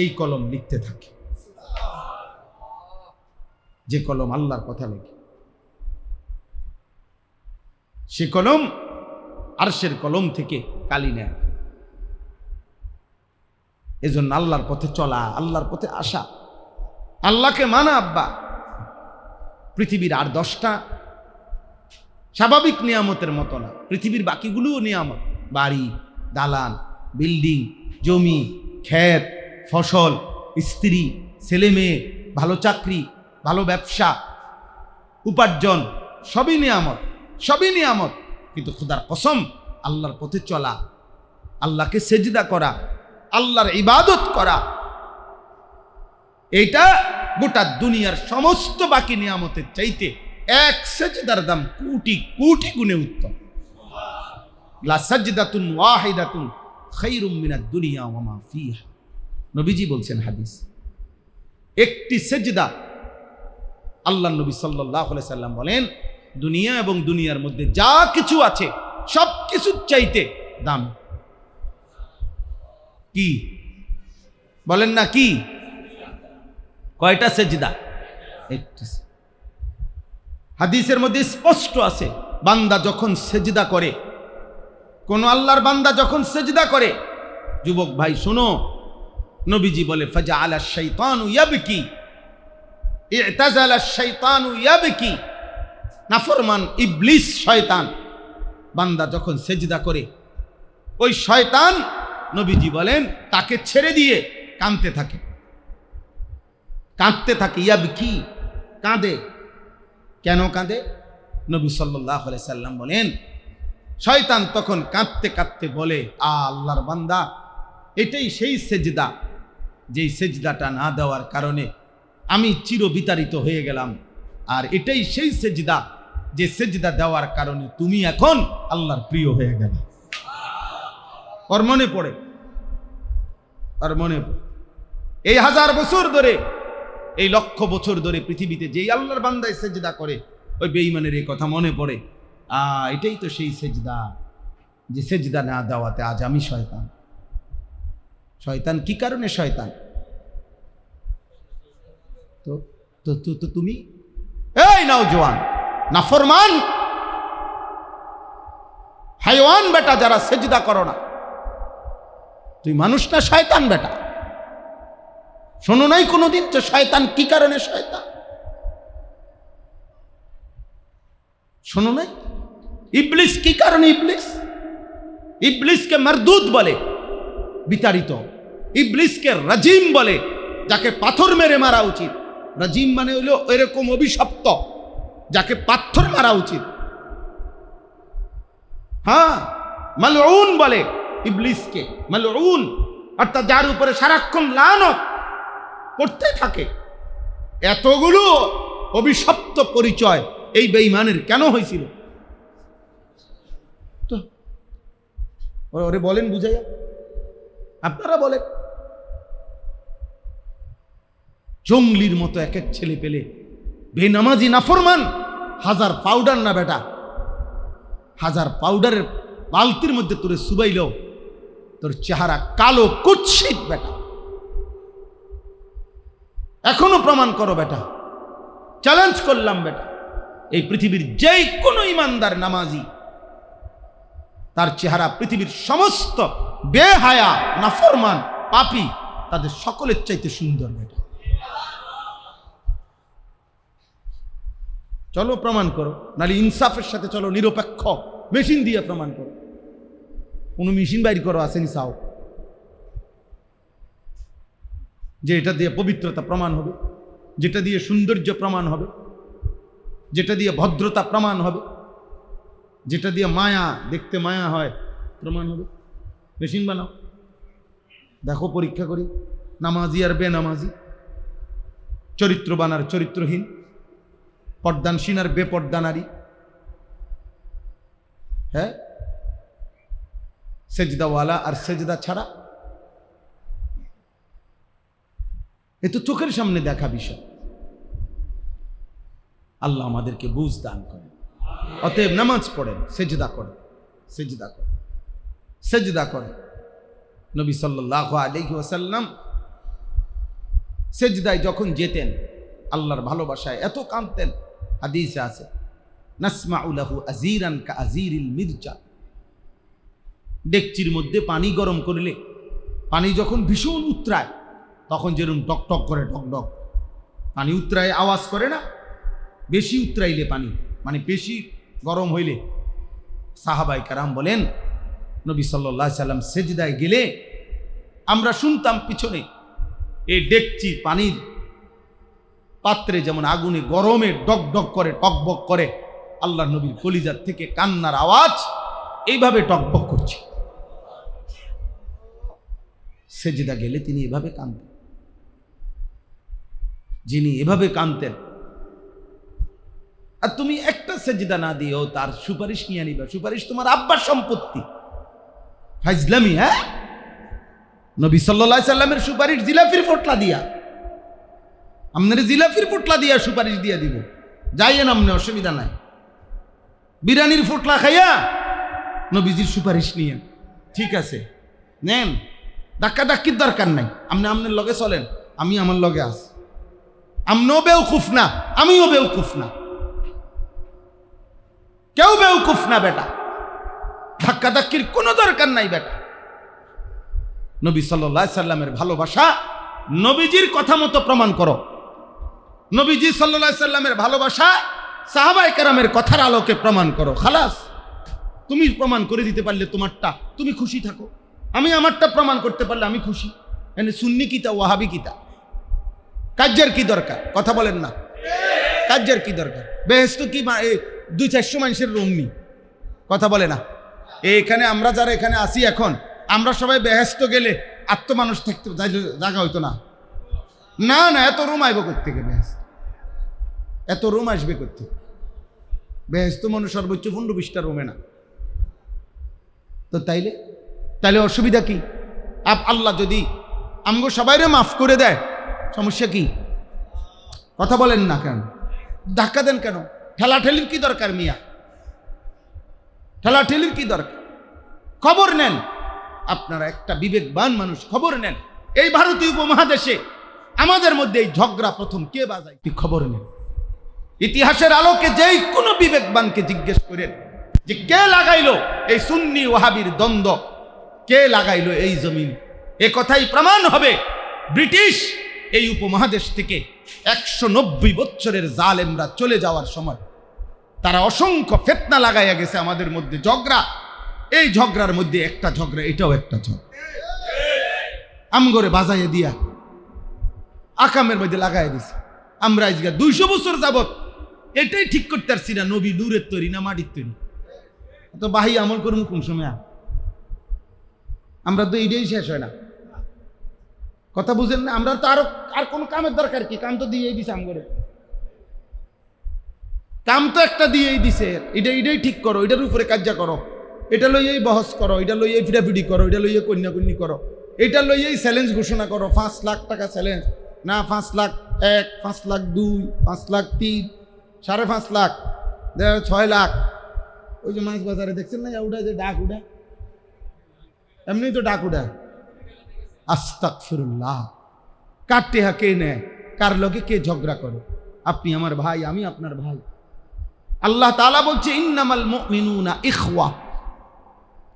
এই কলম লিখতে থাকে। যে কলম আল্লাহর কথা লেখে, সে কলম আরশের কলম থেকে কালি নেয়। এজন্য আল্লাহর পথে চলা, আল্লাহর পথে আসা, আল্লাহকে মানা আব্বা। পৃথিবীর আর 10টা স্বাভাবিক নিয়ামতের মতো না, পৃথিবীর বাকিগুলোও নিয়ামত। বাড়ি, দালান, বিল্ডিং, জমি, ক্ষেত, ফসল, স্ত্রী, ছেলে মেয়ে, ভালো চাকরি, ভালো ব্যবসা, উপার্জন, সবই নিয়ামত, সবই নিয়ামত। কিন্তু খোদার কসম, আল্লাহর পথে চলা, আল্লাহকে সেজদা করা, আল্লাহর ইবাদত করা, এটা গোটা দুনিয়ার সমস্ত বাকি নিয়ামতের চাইতে এক সেজদার দাম কোটি কোটি গুণে উত্তম। লা সাজদাতুন ওয়াহিদাতুন খায়রুম মিনাদ দুনিয়া ওয়া মা ফিহা। নবীজি বলছেন হাদিস, একটি সেজদা, আল্লাহর নবী সাল্লাল্লাহু আলাইহি সাল্লাম বলেন, দুনিয়া এবং দুনিয়ার মধ্যে যা কিছু আছে সব কিছুর চাইতে দামি। কি বলেন না? কি? কয়টা সেজদা? একটি। হাদিসের মধ্যে স্পষ্ট আছে, বান্দা যখন সেজদা করে, কোন আল্লাহর বান্দা যখন সেজদা করে, যুবক ভাই শোনো, নবীজি বলে ফাজআলা শাইতানু ইয়াবকি, ইতাজালা শাইতানু ইয়াবকি। নাফরমান ইবলিস, শয়তান, বান্দা যখন সেজদা করে, ওই শয়তান, নবীজি বলেন, তাকে ছেড়ে দিয়ে কাঁদতে থাকে, কাঁদতে থাকে। ইয়াবকি, কাঁদে। কেন কাঁদে? নবী সাল্লাল্লাহু আলাইহি সাল্লাম বলেন, শয়তান তখন কাঁদতে কাঁদতে বলে, আল্লাহর বান্দা, এটাই সেই সেজদা, যেই সেজদাটা না দেওয়ার কারণে আমি চিরবিতাড়িত হয়ে গেলাম, আর এটাই সেই সেজদা, যে সেজদা দেওয়ার কারণে তুমি এখন আল্লাহর প্রিয় হয়ে গেলে। ওর মনে পড়ে, আর মনে পড়ে, এই 1000 বছর ধরে, এই লক্ষ বছর ধরে পৃথিবীতে যেই আল্লাহর বান্দায় সেজদা করে, ওই বেঈমানের এই কথা মনে পড়ে, এটাই তো সেই সেজদা, যে সেজদা না দেওয়াতে আজ আমি শয়তান। শয়তান কি কারণে শয়তান? তো তো তো তুমি, এই নওজোয়ান, নাফরমান, হাইওয়ান বেটা, যারা সেজদা করো না, তুই মানুষ না শয়তান বেটা? শোনো নাই কোনোদিন তো শয়তান কি কারণে শয়তান? শোনো নাই? ইবলিস কি কারণে ইবলিস? ইবলিসকে মারদুদ বলে, বিতাড়িত। ইবলিসকে রাজিম বলে, যাকে পাথর মেরে মারা উচিত। রাজিম মানে হইল এরকম অভিশপ্ত, যাকে পাথর মারা উচিত। হ্যাঁ, মালউন বলে ইবলিসকে, মালউন অর্থাৎ যার উপরে সারাক্ষণ লানত করতে থাকে। এতগুলো অভিশপ্ত পরিচয় এই বেঈমানের কেন হয়েছিল? তো ওরে বলেন, বুঝাইয়া, আপনারা বলেন। জঙ্গলির মতো এক এক ছেলে পেলে, বেনামাজি নাফরমান, 1000 পাউডার না বেটা, 1000 পাউডারের বালতির মধ্যে তোরে সুবাইল, তোর চেহারা কালো কুৎসিত বেটা। এখনো প্রমাণ করো বেটা, চ্যালেঞ্জ করলাম বেটা। এই পৃথিবীর যেই কোনো ইমানদার নামাজি, তার চেহারা পৃথিবীর সমস্ত বেহায়া, নাফরমান, পাপী, তাদের সকলের চাইতে সুন্দর বেটা। চলো প্রমাণ করো, নাহলে ইনসাফের সাথে চলো, নিরপেক্ষ মেশিন দিয়ে প্রমাণ করো। কোনো মেশিন বাইর করো, আসেনি চাও, যে এটা দিয়ে পবিত্রতা প্রমাণ হবে, যেটা দিয়ে সৌন্দর্য প্রমাণ হবে, যেটা দিয়ে ভদ্রতা প্রমাণ হবে, যেটা দিয়ে মায়া, দেখতে মায়া হয়, প্রমাণ হবে। মেশিন বানাও, দেখো, পরীক্ষা করি, নামাজি আর বেনামাজি, চরিত্রবান আর চরিত্রহীন, পর্দানসীন আর বেপর্দা নারী, হ্যাঁ, সেজদাওয়ালা আর সেজদা ছাড়া। এ তো চোখের সামনে দেখা বিষয়। আল্লাহ আমাদেরকে বুঝ দান করেন। অতএব নামাজ পড়েন, সেজদা করেন, সেজদা করেন। সেজদা করে। নবী সাল্লাল্লাহু আলাইহি ওয়াসাল্লাম সেজদায় যখন যেতেন আল্লাহর ভালোবাসায় এত কাঁদতেন, হাদিসে আছে নাসমাউ লাহু আজিরান কা আজিরিল মিরজা। ডেকচির মধ্যে পানি গরম করলে পানি যখন ভীষণ উতরায় তখন যেরকম টক টক করে, টক টক পানি উতরায় আওয়াজ করে না, বেশি উতরাইলে পানি মানে বেশি গরম হইলে। সাহাবায়ে কেরাম বলেন নবী সাল্লাল্লাহু আলাইহি সাল্লাম সেজদায় গেলে আমরা শুনতাম পিছনে এই ডেকচি পানির পাত্রে যেমন আগুনে গরমে ডক ডক করে, টকবক করে, আল্লাহ নবীর কলিজার থেকে কান্নার আওয়াজ এইভাবে টকবক করছে। সেজদা গেলে তিনি এভাবে কাঁদতেন। যিনি এভাবে কাঁদতেন, আর তুমি একটা সেজদা না দিও তার সুপারিশ নিয়ে নিবা, সুপারিশ তোমার আব্বার সম্পত্তি। ফাইজলামি। হ্যাঁ, নবী সাল্লাল্লাহু আলাইহি সাল্লামের সুপারিশ জিলাফির পোটলা দিয়া, আপনার জিলাফির পোটলা দিয়া সুপারিশ দিয়া দিব, যাইয়েন আমনে, অসুবিধা নাই। বিরিয়ানির পোটলা খাইয়া নবীজির সুপারিশ নিয়ে, ঠিক আছে নেন, ধাক্কা ধাক্কির দরকার নাই, আপনি আপনার লগে চলেন, আমি আমার লগে আস। আমনও বেউকুফ না, আমিও বেউকুফ না, কেউ বেউকুফ না বেটা, ধাক্কা ধাক্কির কোনো দরকার নাই বেটা। নবী সাল্লাল্লাহু আলাইহি সাল্লামের ভালোবাসা নবীজির কথা মতো প্রমাণ করো। নবীজি সাল্লাল্লাহু আলাইহি সাল্লামের ভালোবাসা সাহাবায়ে কেরামের কথার আলোকে প্রমাণ করো। খালাস, তুমি প্রমাণ করে দিতে পারলে তোমারটা তুমি খুশি থাকো, আমি আমারটা প্রমাণ করতে পারলে আমি খুশি। মানে সুন্নি কিতা ওয়াহাবি কিতা, কাজের কি দরকার? কথা বলেন না, কাজের কি দরকার? বেহেশত কি 200-400 মানুষের রুম নি? কথা বলে না। এখানে আমরা যারা এখানে আসি এখন, আমরা সবাই বেহেশত গেলে আত্ম মানুষ থাকতে জায়গা হইতো না। না না, এত রুম আইব কোত্থেকে? বেহেশত এত রুম আসবে কোত্থেকে? বেহেশত মানুষ সর্বোচ্চ 15-20টা রুমে না তো, তাইলে অসুবিধা কি? আল্লাহ যদি আমগো সবাইরে মাফ করে দেয়, সমস্যা কি? কথা বলেন না কেন? ধাক্কা দেন কেন? ঠেলাঠেলির কি দরকার মিয়া? ঠেলাঠেলির কি দরকার? খবর নেন আপনারা, একটা বিবেকবান মানুষ, খবর নেন এই ভারতীয় উপমহাদেশে আমাদের মধ্যে এই ঝগড়া প্রথম কে বাজায়, কি খবর নেন। ইতিহাসের আলোকে যেই কোনো বিবেকবানকে জিজ্ঞেস করেন যে কে লাগাইলো এই সুন্নি ওয়াহাবির দ্বন্দ্ব, কে লাগাইলো এই জমিন, এ কথাই প্রমাণ হবে ব্রিটিশ এই উপমহাদেশ থেকে 190 বছরের জালেমরা চলে যাওয়ার সময় তারা অসংখ্য ফিতনা লাগাইয়া গেছে আমাদের মধ্যে। ঝগড়া, এই ঝগড়ার মধ্যে একটা ঝগড়া, এটাও একটা ঝগড়া, আমগরে বাজাইয়া দিয়া আকামের মধ্যে লাগাই দিছে। আমরা আজকে 200 বছর যাবত এটাই ঠিক করতে পারছি না, নবী নূরের তৈরি না মাটির তৈরি। তো বাহি আমল করুন কোন সময়? আমরা তো এইটাই শেষ হয় না। কথা বুঝেন না? আমরা তো আর কোন কামের দরকার কি? কাম তো দিয়েই দিছে আমগরে, কাম তো একটা দিয়েই দিছে। এটাই ঠিক করো, এটার উপরে কার্যা করো, এটা লইয়েই বহস করো, এটা লইয়েই ফিডাফিডি করো, এটা লইয়ে কন্যাকন্যি করো, এটা লইয়েই চ্যালেঞ্জ ঘোষণা করো। 5 লাখ টাকা চ্যালেঞ্জ, না 5 লাখ 1, 5 লাখ 2, 5 লাখ 3, 5.5 লাখ, 6 লাখ। ওই যে মাছ বাজারে দেখছেন না উঠা, যে ডাক উঠা, এমনি তো ডাক উঠা। আস্তাগফিরুল্লাহ। কার টেহা কে নেয়, কার লগে কে ঝগড়া করে? আপনি আমার ভাই, আমি আপনার ভাই। আল্লাহ তাআলা বলছে ইন্নামাল মুমিনুনা ইখওয়া,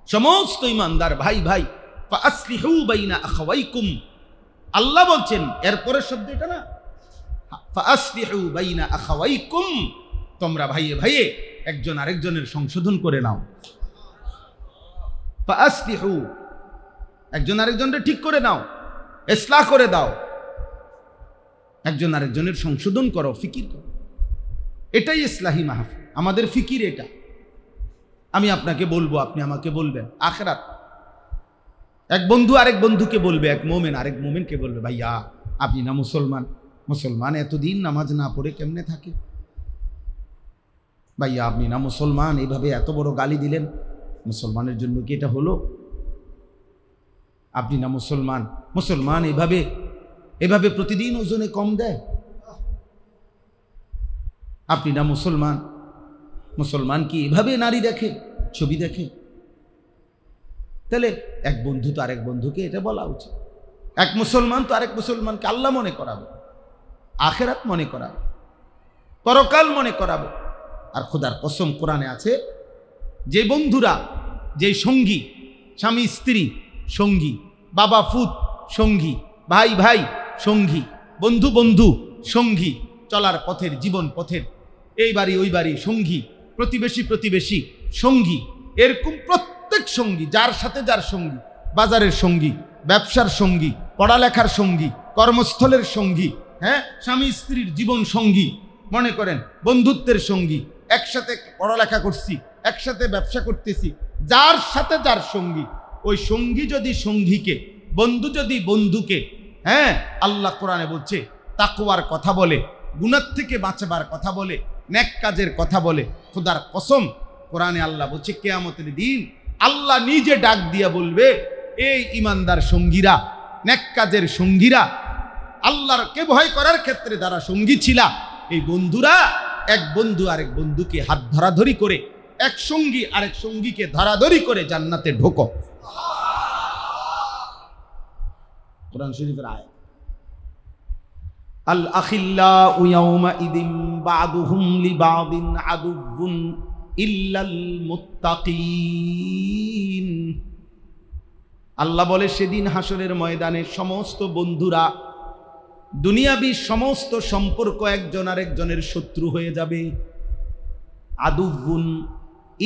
সমস্ত ইমানদার ভাই ভাই। ফাআসলিহু বাইনা আখাওয়াইকুম, আল্লাহ বলছেন এরপরের শব্দ এটা না, ফাআসলিহু বাইনা আখাওয়াইকুম, তোমরা ভাইয়ে ভাইয়ে একজন আরেকজনের সংশোধন করে নাও। ফাআসলিহু, একজন আরেকজনকে ঠিক করে নাও, ইসলাহ করে দাও, একজন আরেকজনের সংশোধন করো, ফিকির করো। এটাই ইসলাহি মাহফিল, আমাদের ফিকির এটা। আমি আপনাকে বলবো, আপনি আমাকে বলবেন। আখিরাত এক বন্ধু আরেক বন্ধুকে বলবে, এক মোমেন আরেক মোমেনকে বলবে, ভাইয়া আপনি না মুসলমান, মুসলমান এতদিন নামাজ না পড়ে কেমনে থাকে? ভাইয়া আপনি না মুসলমান, এইভাবে এত বড় গালি দিলেন, মুসলমানের জন্য কি এটা হলো? আপনি না মুসলমান, মুসলমান এভাবে প্রতিদিন ওজনে কম দেয়। আপনি না মুসলমান, মুসলমান কি এভাবে নারী দেখে, ছবি দেখে? তাহলে এক বন্ধু তো আরেক বন্ধুকে এটা বলা উচিত। এক মুসলমান তো আরেক মুসলমানকে আল্লাহ মনে করাবে, আখেরাত মনে করাবে, পরকাল মনে করাবে। আর খোদার কসম কোরআনে আছে, যে বন্ধুরা, যে সঙ্গী, স্বামী স্ত্রী সঙ্গী, বাবা ফুত সঙ্গী, ভাই ভাই সঙ্গী, বন্ধু বন্ধু সঙ্গী, চলার পথের জীবন পথের এই বাড়ি ওই বাড়ি সঙ্গী, প্রতিবেশী প্রতিবেশী সঙ্গী, এরকম প্রত্যেক সঙ্গী, যার সাথে যার সঙ্গী, বাজারের সঙ্গী, ব্যবসার সঙ্গী, পড়ালেখার সঙ্গী, কর্মস্থলের সঙ্গী, হ্যাঁ, স্বামী স্ত্রীর জীবন সঙ্গী, মনে করেন বন্ধুত্বের সঙ্গী, একসাথে পড়ালেখা করছি, একসাথে ব্যবসা করতেছি, যার সাথে যার সঙ্গী, ওই সঙ্গী যদি সঙ্গীকে, বন্ধু যদি বন্ধুকে, হ্যাঁ, আল্লাহ কোরআনে বলছে তাকওয়ার কথা বলে, গুনাহ থেকে বাঁচবার কথা বলে, নেক কাজের কথা বলে, খোদার কসম কোরআনে আল্লাহ বলছে কিয়ামতের দিন আল্লাহ নিজে ডাক দিয়া বলবে, এই ইমানদার সঙ্গীরা, নেক কাজের সঙ্গীরা, আল্লাহরকে ভয় করার ক্ষেত্রে যারা সঙ্গী ছিলা, এই বন্ধুরা, এক বন্ধু আরেক বন্ধুকে হাত ধরাধরি করে, এক সঙ্গী আরেক সঙ্গীকে ধরাধরি করে জান্নাতে ঢোকো। কোরআন শরীফের আয়াত। আল আখিল্লাউ ইয়াউমাইদিন বা'দুহুম লিবা'দিন আদুউন ইল্লাল মুত্তাকিন। আল্লাহ বলে সেদিন হাসরের ময়দানে সমস্ত বন্ধুরা, দুনিয়াবী সমস্ত সম্পর্ক একজন আরেকজনের শত্রু হয়ে যাবে। আদুউন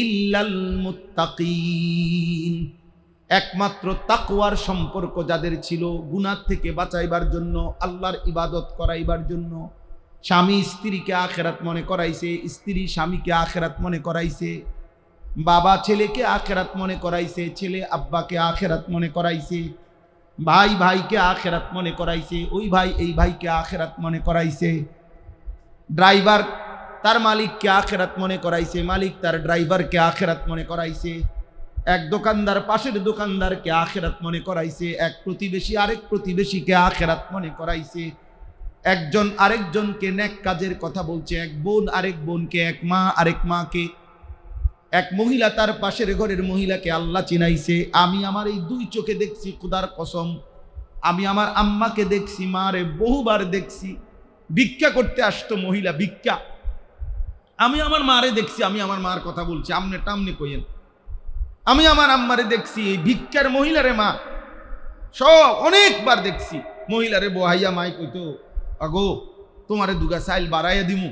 ইল্লাল মুত্তাকিন, একমাত্র তাকওয়ার সম্পর্ক যাদের ছিল, গুনাহ থেকে বাঁচাইবার জন্য, আল্লাহর ইবাদত করাইবার জন্য, স্বামী স্ত্রীকে আখেরাত মনে করাইছে, স্ত্রী স্বামীকে আখেরাত মনে করাইছে, বাবা ছেলেকে আখেরাত মনে করাইছে, ছেলে আব্বাকে আখেরাত মনে করাইছে, ভাই ভাইকে আখেরাত মনে করাইছে, ওই ভাই এই ভাইকে আখেরাত মনে করাইছে, ড্রাইভার তার মালিককে আখেরাত মনে করাইছে, মালিক তার ড্রাইভারকে আখেরাত মনে করাইছে, এক দোকানদার পাশের দোকানদারকে আখেরাত মনে করাইছে, এক প্রতিবেশী আরেক প্রতিবেশীকে আখেরাত মনে করাইছে, একজন আরেকজনকে নেক কাজের কথা বলছে, এক বোন আরেক বোনকে, এক মা আরেক মাকে, এক মহিলা তার পাশের ঘরের মহিলাকে আল্লাহ চিনাইছে। আমি আমার এই দুই চোখে দেখছি, খোদার কসম, আমি আমার আম্মাকে দেখছি, মারে বহুবার দেখছি, ভিক্ষা করতে আসতো মহিলা, ভিক্ষা, আমি আমার মারে দেখছি, আমি আমার মার কথা বলছি, আমনে টামনে কইেন, আমি আমার আম্মারে দেখছি, এই ভিক্ষার মহিলারে মা সব অনেকবার দেখছি, মহিলারে বহাইয়া মাই কইতো, আগো তোমারে দুগা চাইল বাড়াইয়া দিমু,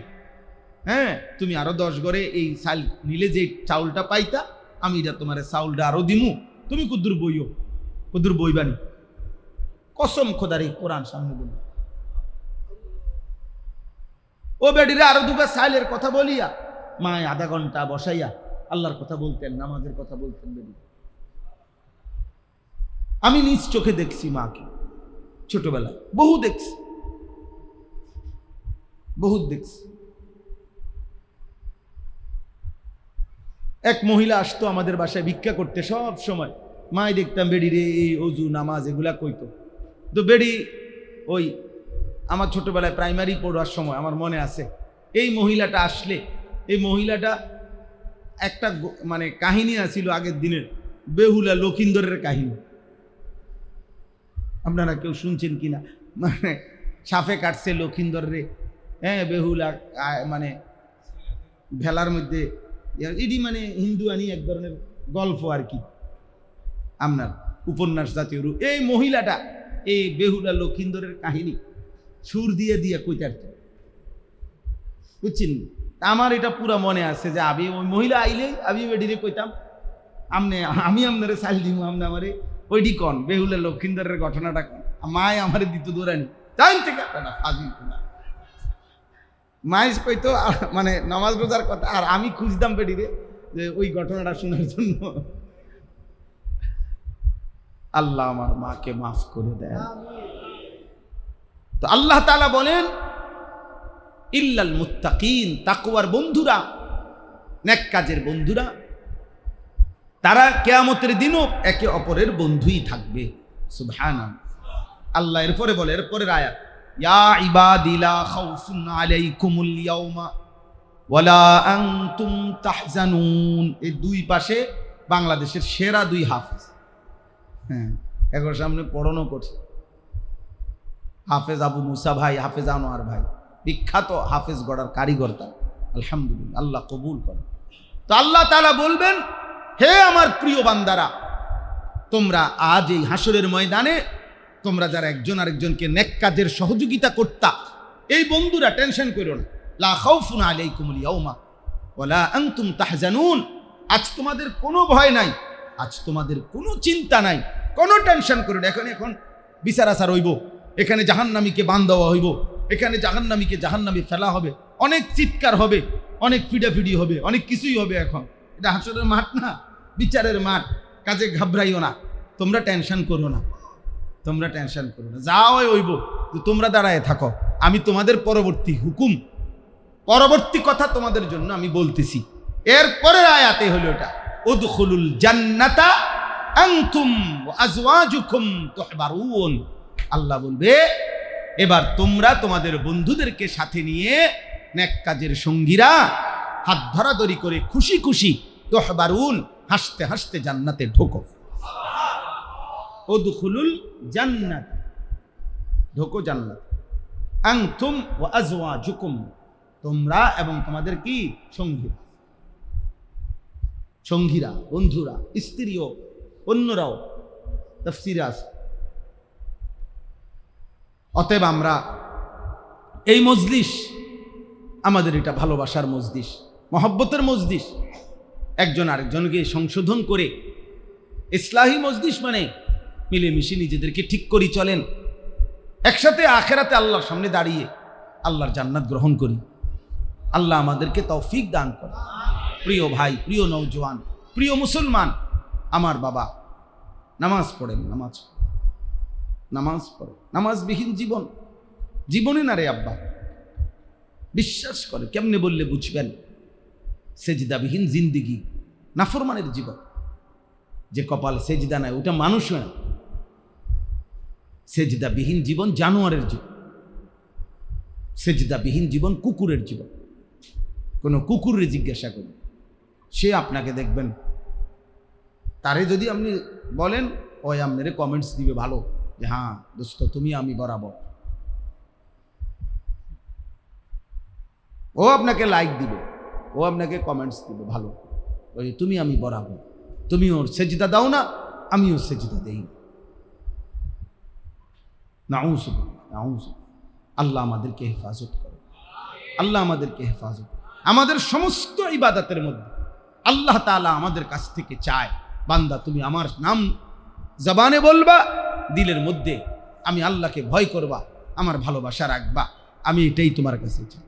হ্যাঁ, তুমি আরো 10 ঘরে এই চাল নিলে যে চাউলটা পাইতা, আমি এটা তোমার চাউলটা আরো দিমু, তুমি কুদ্দুর বইও, কুদ্দুর বইবানি, কসম খোদার এই কোরআন সামনে বলি। ও বেডিরে আরো দুগা চাইলের কথা বলিয়া মায় আধা ঘন্টা বসাইয়া আল্লাহর কথা বলতেন, নামাজের কথা বলতেন। বেডি আমি নিজ চোখে দেখছি মাকে, ছোটবেলায় বহু দেখছি, বহুত দেখছি। এক মহিলা আসতো আমাদের বাসায় ভিক্ষা করতে সব সময়, মাই দেখতাম বেডি রে এই অজু নামাজ এগুলা কইতো। তো বেডি ওই আমার ছোটবেলায় প্রাইমারি পড়ার সময় আমার মনে আছে, এই মহিলাটা আসলে, এই মহিলাটা একটা মানে কাহিনী আছিল আগের দিনের, বেহুলা লক্ষিন্দরের কাহিনী, আপনারা কেউ শুনছেন কিনা, মানে সাপে কাটছে লক্ষিন্দরে, হ্যাঁ, বেহুলা মানে ভেলার মধ্যে, এটি মানে হিন্দু আনি এক ধরনের গল্প আর কি, আপনার উপন্যাস জাতীয় রূপ। এই মহিলাটা এই বেহুলা লক্ষিন্দরের কাহিনী সুর দিয়ে দিয়ে কইতে, বুঝছেন? আমার এটা পুরা মনে আছে যে আমি ওই মহিলা আইলে আমি বেডিরে কইতাম, আমি আপনারে চাইল দিব, আপনি আমারে ওইটি কন, বেহুলা লক্ষিন্দরের ঘটনাটা কন, মায় আমারে দিত দৌড়ানি, জান থেকে ফাজিল না, মাইস কইতো মানে নামাজ রোজার কথা, আর আমি খুঁজতাম বেডিরে যে ওই ঘটনাটা শোনার জন্য। আল্লাহ আমার মাকে মাফ করে দেন। তো আল্লাহ তাআলা বলেন ইল্লাল মুত্তাকিন, তাকওয়ার বন্ধুরা, নেক কাজের বন্ধুরা, তারা কিয়ামতের দিনও একে অপরের বন্ধুই থাকবে। সুবহানাল্লাহ। আল্লাহ এরপরে বলে, এরপরের আয়াত, ইয়া ইবাদি লা খাউফুন আলাইকুমুল ইয়াউমা ওয়ালা আনতুম তাহজানুন। এই দুই পাশে বাংলাদেশের সেরা দুই হাফেজ, হ্যাঁ, এখন সামনে পড়ানো করছে। হাফেজ আবু মুসা ভাই, হাফেজ আনোয়ার ভাই, বিখ্যাত হাফেজ গড়ার কারিগর তার, আলহামদুলিল্লাহ, আল্লাহ কবুল করে। তো আল্লাহ তাআলা বলবেন, হে আমার প্রিয় বান্দারা, তোমরা আজ এই হাসরের ময়দানে তোমরা যারা একজন আরেকজনকে নেক কাজের সহযোগিতা করতা, এই বন্ধুরা টেনশন করো না। লা খাউফুন আলাইকুমুল ইয়াউমা ওয়ালা আনতুম তাহজানুন। আজ তোমাদের কোনো ভয় নাই, আজ তোমাদের কোনো চিন্তা নাই, কোনো টেনশন করো না। এখন বিচার আচার হইব, এখানে জাহান্নামীকে বান দেওয়া হইব, এখানে জাহান্নামীকে জাহান্নামে ফেলা হবে, অনেক চিৎকার হবে, অনেক ফিডাফিডি হবে, অনেক কিছুই হবে। এখন এটা হাসরের মাঠ না, বিচারের মাঠ, কাজে ঘাবড়াইও না, তোমরা টেনশন করো না, তোমরা টেনশন করো না, যা হয় হইব। তোমরা দাঁড়ায় থাকো, আমি তোমাদের পরবর্তী হুকুম, পরবর্তী কথা তোমাদের জন্য আমি বলতেছি। এরপরের আয়াতে হলো এটা, উদখুলুল জান্নাতা আনতুম ওয়া আজওয়াজুকুম তুহবারুন। আল্লাহ বলবে, এবার তোমরা তোমাদের বন্ধুদেরকে সাথে নিয়ে নেক কাজের সঙ্গীরা হাত ধরাধরি করে খুশি খুশি তুহবারুন, হাসতে হাসতে জান্নাতে ঢোকো। উদখুলুল জান্নাত, ঢোকো জান্নাত। আনতুম ওয়া আজওয়াজুকুম, তোমরা এবং তোমাদের কি সঙ্গীরা, সঙ্গীরা, বন্ধুরা, স্ত্রীও, অন্যরাও তাফসীরে আছে। অতএব আমরা এই মজলিস, আমাদের এটা ভালোবাসার মজলিস, মহব্বতের মজলিস, একজন আরেকজনকে সংশোধন করে ইসলাহি মজলিস, মানে মিলেমিশে নিজেদেরকে ঠিক করি চলেন, একসাথে আখেরাতে আল্লাহর সামনে দাঁড়িয়ে আল্লাহর জান্নাত গ্রহণ করি। আল্লাহ আমাদেরকে তৌফিক দান করে। প্রিয় ভাই, প্রিয় নওজোয়ান, প্রিয় মুসলমান, আমার বাবা নামাজ পড়েন, নামাজ পড়ে, নামাজবিহীন জীবন, জীবনে না রে আব্বা, বিশ্বাস করে। কেমনে বললে বুঝবেন? সেজদাবিহীন জিন্দিগি, নাফরমানের জীবন। যে কপাল সেজদা নাই ওটা মানুষ নয়, সেজদাবিহীন জীবন জানোয়ারের জীবন, সেজদাবিহীন জীবন কুকুরের জীবন। কোনো কুকুরের জিজ্ঞাসা করি, সে আপনাকে দেখবেন, তারে যদি আপনি বলেন, ওই আপনারে কমেন্টস দিবে ভালো, যে হ্যাঁ দোস্ত তুমি আমি বরাবর, ও আপনাকে লাইক দিবে, ও আপনাকে কমেন্টস দিবে ভালো, ওই তুমি আমি বরাবর, তুমি ওর সেজদা দাও না, আমিও সেজদা দেই না। নাউযুবিল্লাহ। আল্লাহ আমাদেরকে হেফাজত করে, আল্লাহ আমাদেরকে হেফাজত। আমাদের সমস্ত ইবাদতের মধ্যে আল্লাহ তাআলা আমাদের কাছ থেকে চায়, বান্দা তুমি আমার নাম জবানে বলবা, দিলের মধ্যে আমি আল্লাহকে ভয় করবা, আমার ভালোবাসা রাখবা, আমি এটাই তোমার কাছে চাই,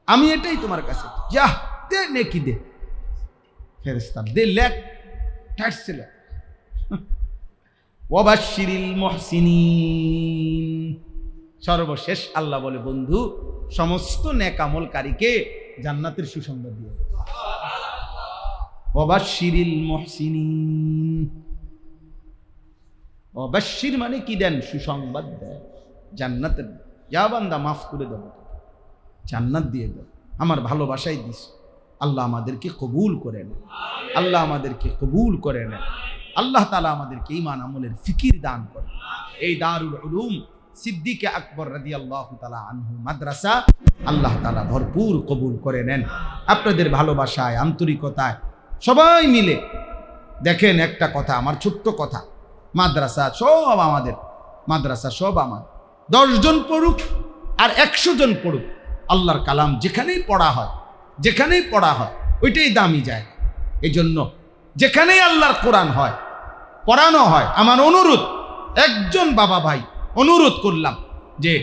আমি এটাই তোমার কাছে। যা দে নেকি দে, ফেরেশতা দে, লেখ ঠাটছে লেখ। ওয়াবাশশিরিল মুহসিনিন, সর্বশেষ আল্লাহ বলে, বন্ধু সমস্ত নেক আমলকারীকে জান্নাতের সুসংবাদ দিয়ে। ওয়াবাশশিরিল মুহসিনিন, ওয়াবাশশির মানে কি দেন? সুসংবাদ দেন, জান্নাতের। যা বান্দা মাফ করে দেব, জান্নাত দিয়ে দেব, আমার ভালোবাসাই দিস। আল্লাহ আমাদেরকে কবুল করে নেন, আল্লাহ আমাদেরকে কবুল করে নেন। আল্লাহ তাআলা আমাদেরকে ঈমান আমলের ফিকির দান করেন। এই দারুল উলুম সিদ্দিকে আকবর রাদিয়াল্লাহু তাআলা আনহু মাদ্রাসা আল্লাহ তাআলা ভরপুর কবুল করে নেন। আপনাদের ভালোবাসায়, আন্তরিকতায় সবাই মিলে দেখেন, একটা কথা, আমার ছোট্ট কথা, মাদ্রাসা সব আমাদের, মাদ্রাসা সব আমার, 10 জন পড়ুক আর 100 জন পড়ুক, আল্লাহর কালাম যেখানেই পড়া হয়, যেখানেই পড়া হয় ওইটাই দামি যায়। এই জন্য যেখানেই আল্লাহর কোরআন হয়, পড়ানো হয়, আমার অনুরোধ, একজন বাবা ভাই অনুরোধ করলাম যে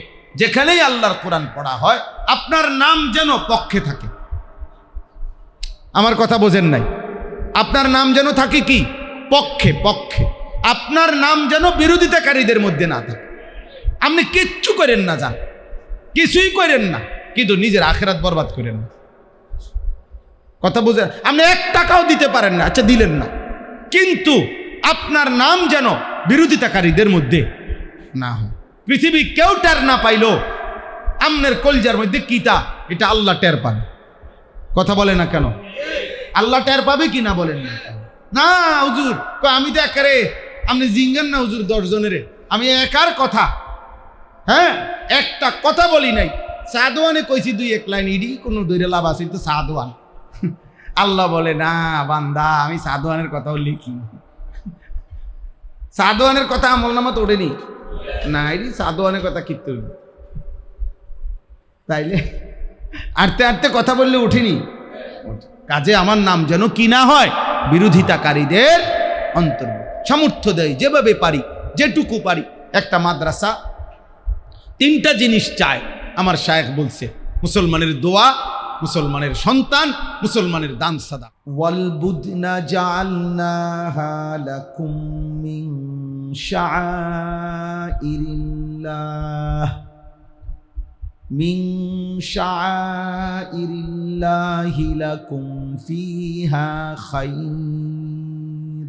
যেখানেই আল্লাহর কোরআন পড়া হয় আপনার নাম যেন পক্ষে থাকে। আমার কথা বোঝেন নাই? আপনার নাম যেন থাকে কি? পক্ষে, পক্ষে। আপনার নাম যেন বিরোধিতাকারীদের মধ্যে না থাকে। আপনি কিচ্ছু করেন না, যান কিছুই করেন না, কিন্তু নিজের আখিরাত বরবাদ করেন না। কথা বুঝেন? আপনি 1 টাকাও দিতে পারেন না, আচ্ছা দিলেন না, কিন্তু আপনার নাম যেন বিরোধিতাকারীদের মধ্যে না হয়। পৃথিবী কেউ টের না পাইলো আমনের কলজার মধ্যে কিতা, এটা আল্লাহ টের পাবে। কথা বলে না কেন? আল্লাহ টের পাবে কি না বলেন না? না হুজুর, আমি তো একেবারে আপনি জিঙ্গান না হুজুর 10 জনের, আমি একার কথা, হ্যাঁ একটা কথা বলি নাই। সাদওয়ানে কইছি 2-1 লাইন, ইডি কোনো দৈরে লাভ আছে তো সাদওয়ান। আল্লাহ বলে না বান্দা, আমি সাদওয়ানের কথাও লিখি। সাদওয়ানের কথা আমল নামা তো ওঠেনি না, ইডি সাদওয়ানের কথা কি তুই তাইলে আরতে আরতে কথা বললে উঠিনি। কাজে আমার নাম যেন কি না হয় বিরোধিতাকারীদের অন্তর্ভুক্ত। সামর্থ্য দেয় যেভাবে পারি, যেটুকু পারি। একটা মাদ্রাসা 3টা জিনিস চায়, আমার শায়েখ বলছে, মুসলমানের দোয়া, মুসলমানের সন্তান, মুসলমানের দান সাদা। ওয়াল বুদনা জাআলনাহা লাকুম মিন শাআইরিল্লাহ من شعائر الله لكم فيها خير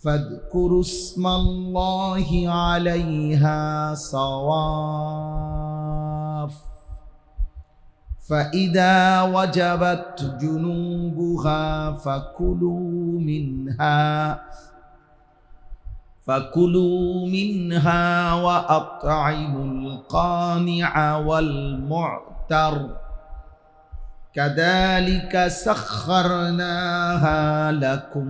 فاذكروا اسم الله عليها صواف فإذا وجبت جنوبها فكلوا منها وأطعموا القانع والمعتر كذلك سخرناها لكم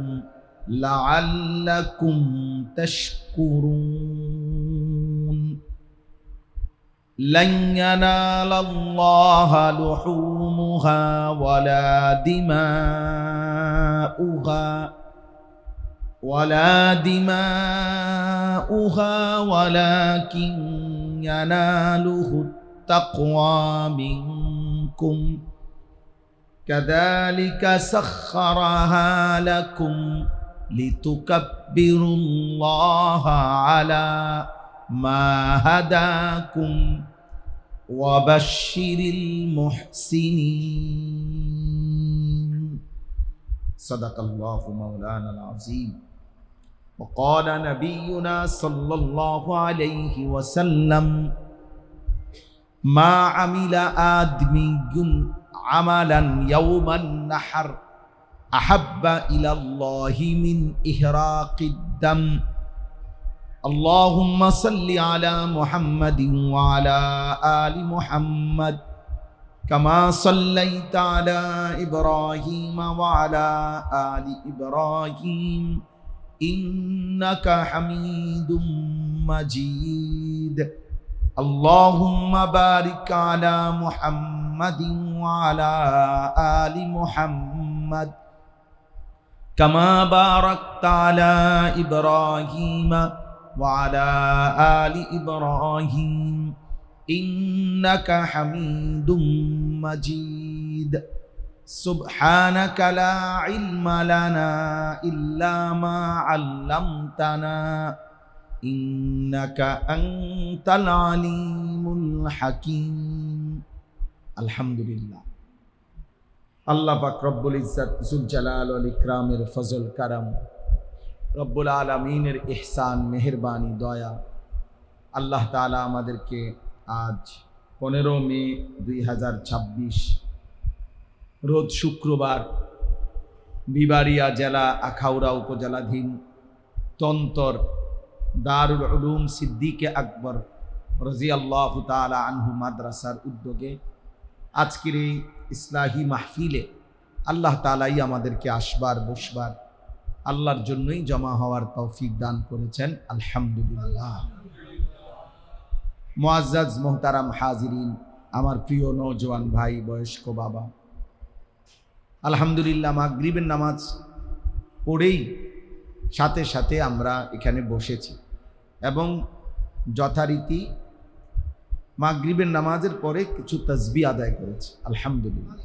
لعلكم تشكرون لن ينال الله لحومها ولا دماؤها ولكن يناله التقوى منكم كذلك سخرها لكم لتكبروا الله على ما هداكم وبشر المحسنين صدق الله مولانا العظيم وقال نبينا صلى الله عليه وسلم ما عمل آدمي عملا يوم النحر أحب إلى الله من إهراق الدم اللهم صل على محمد وعلى آل محمد كما صليت على إبراهيم وعلى آل إبراهيم إنك حميد مجيد اللهم بارك على محمد وعلى آل محمد كما باركت على إبراهيم وعلى آل إبراهيم إنك حميد مجيد سبحانك لا علم لنا إلا ما علمتنا إنك أنت العليم الحكيم الحمد لله আল্লাহ পাক রব্বুল ইজ্জত যুল জালাল ওয়াল ইকরামের ফজল কারাম, রব্বুল আলামিনের ইহসান মেহেরবানি দয়া, আল্লাহ তাআলা আমাদেরকে আজ 15 মে 2026 রোজ শুক্রবার বিবাড়িয়া জেলা আখাউড়া উপজেলাধীন তন্তর দারুল উলুম সিদ্দিকে আকবর রাদিয়াল্লাহু তাআলা আনহু মাদ্রাসার উদ্যোগে আজকের এই ইসলাহি মাহফিলে আল্লাহ তাআলাই আমাদেরকে আসবার বসবার আল্লাহর জন্যই জমা হওয়ার তৌফিক দান করেছেন। আলহামদুলিল্লাহ। মুআজ্জাজ মোহতারাম হাজিরিন, আমার প্রিয় নওজোয়ান ভাই, বয়স্ক বাবা, আলহামদুলিল্লাহ মাগরিবের নামাজ পড়েই সাথে সাথে আমরা এখানে বসেছি এবং যথারীতি মাগরিবের নামাজের পরে কিছু তাসবিহ আদায় করেছি। আলহামদুলিল্লাহ।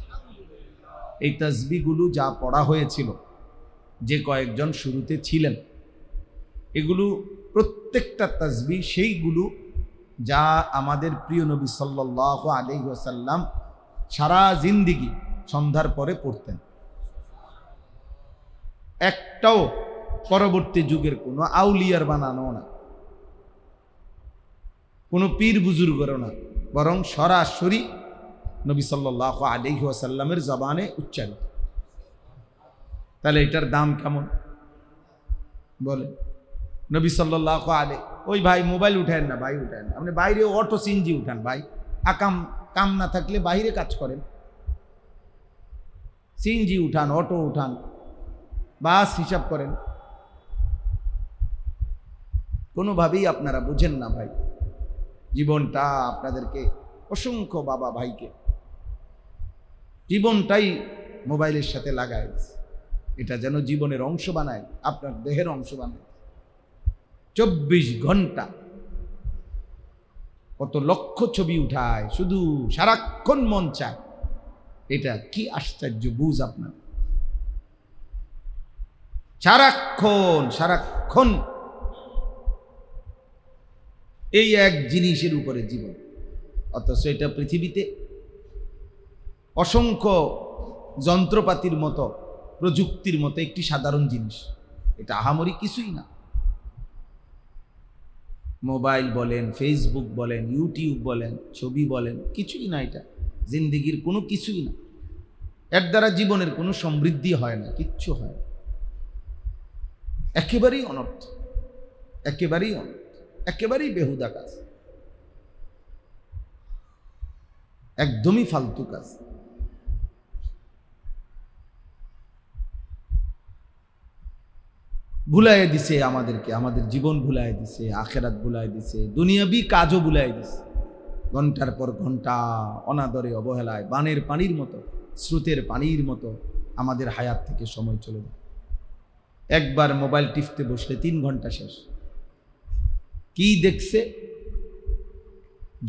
এই তাসবিহগুলো যা পড়া হয়েছিল, যে কয়েকজন শুরুতে ছিলেন, এগুলো প্রত্যেকটা তাসবিহ সেইগুলো যা আমাদের প্রিয় নবী সাল্লাল্লাহু আলাইহি ওয়াসাল্লাম সারা জিন্দেগি সন্ধ্যার পরে পড়তেন। একটাও পরবর্তী যুগের কোনো আউলিয়ার বানানো না, কোনো পীর বুজুর্গেরও না, বরং সরাসরি নবী সাল্লাল্লাহু আলাইহি ওয়াসাল্লামের জবানে উচ্চারিত। তাহলে এটার দাম কেমন? বলে নবী সাল্লাল্লাহু আলাইহি, ওই ভাই মোবাইল উঠেন না, ভাই উঠেন না, আপনি বাইরে অটো সিনজি উঠান ভাই, কাম না থাকলে বাইরে কাজ করেন, সিনজি উঠান, অটো উঠান, বাস হিসাব করেন। কোনোভাবেই আপনারা বুঝেন না ভাই, জীবনটা আপনাদেরকে অসংখ্য বাবা ভাইকে জীবনটাই মোবাইলের সাথে লাগায়, এটা যেন জীবনের অংশ বানায়, আপনার দেহের অংশ বানায়। 24 ঘন্টা কত লক্ষ ছবি উঠায়, শুধু সারাক্ষণ মন চায়। এটা কি আশ্চর্য বুঝ আপনার, সারাক্ষণ এই এক জিনিসের উপরে জীবন, অথচ এটা পৃথিবীতে অসংখ্য যন্ত্রপাতির মতো, প্রযুক্তির মতো একটি সাধারণ জিনিস, এটা আহামরি কিছুই না। মোবাইল বলেন, ফেসবুক বলেন, ইউটিউব বলেন, ছবি বলেন, কিছুই না, এটা জিন্দেগির কোনো কিছুই না। এর দ্বারা জীবনের কোনো সমৃদ্ধি হয় না, কিচ্ছু হয় না, একেবারেই অনর্থ, একেবারেই অনর্থ, একেবারেই বেহুদা কাজ, একদমই ফালতু কাজ। ভুলাই দিছে আমাদেরকে, আমাদের জীবন ভুলাই দিছে, আখেরাত ভুলাই দিছে, দুনিয়াবি কাজও ভুলাই দিছে। ঘন্টার পর ঘন্টা অনাদরে অবহেলায় বানের পানির মতো, স্রোতের পানির মতো আমাদের হায়াত থেকে সময় চলে যায়। একবার মোবাইল টিপতে বসলে 3 ঘন্টা শেষ। কি দেখছে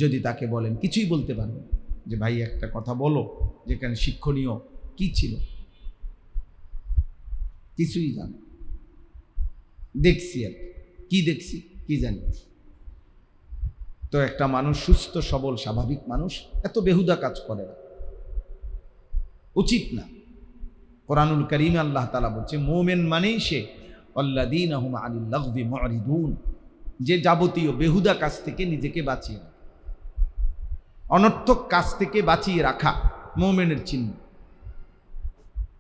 যদি তাকে বলেন, কিছুই বলতে পারবেন যে ভাই একটা কথা বলো যেখানে শিক্ষণীয় কি ছিল, কিছুই জানে। দেখছি আর কি দেখছি কি জানি। তো একটা মানুষ সুস্থ সবল স্বাভাবিক মানুষ এত বেহুদা কাজ করে না, উচিত না। কোরআনুল কারীমে আল্লাহ তাআলা বলছে মুমিন মানেই সে আল্লাযীনা হুম আনিল লাগবি মুরিদুন, যে যাবতীয় বেহুদা কাজ থেকে নিজেকে বাঁচিয়ে রাখে, অনর্থক কাজ থেকে বাঁচিয়ে রাখা মুমিনের চিহ্ন।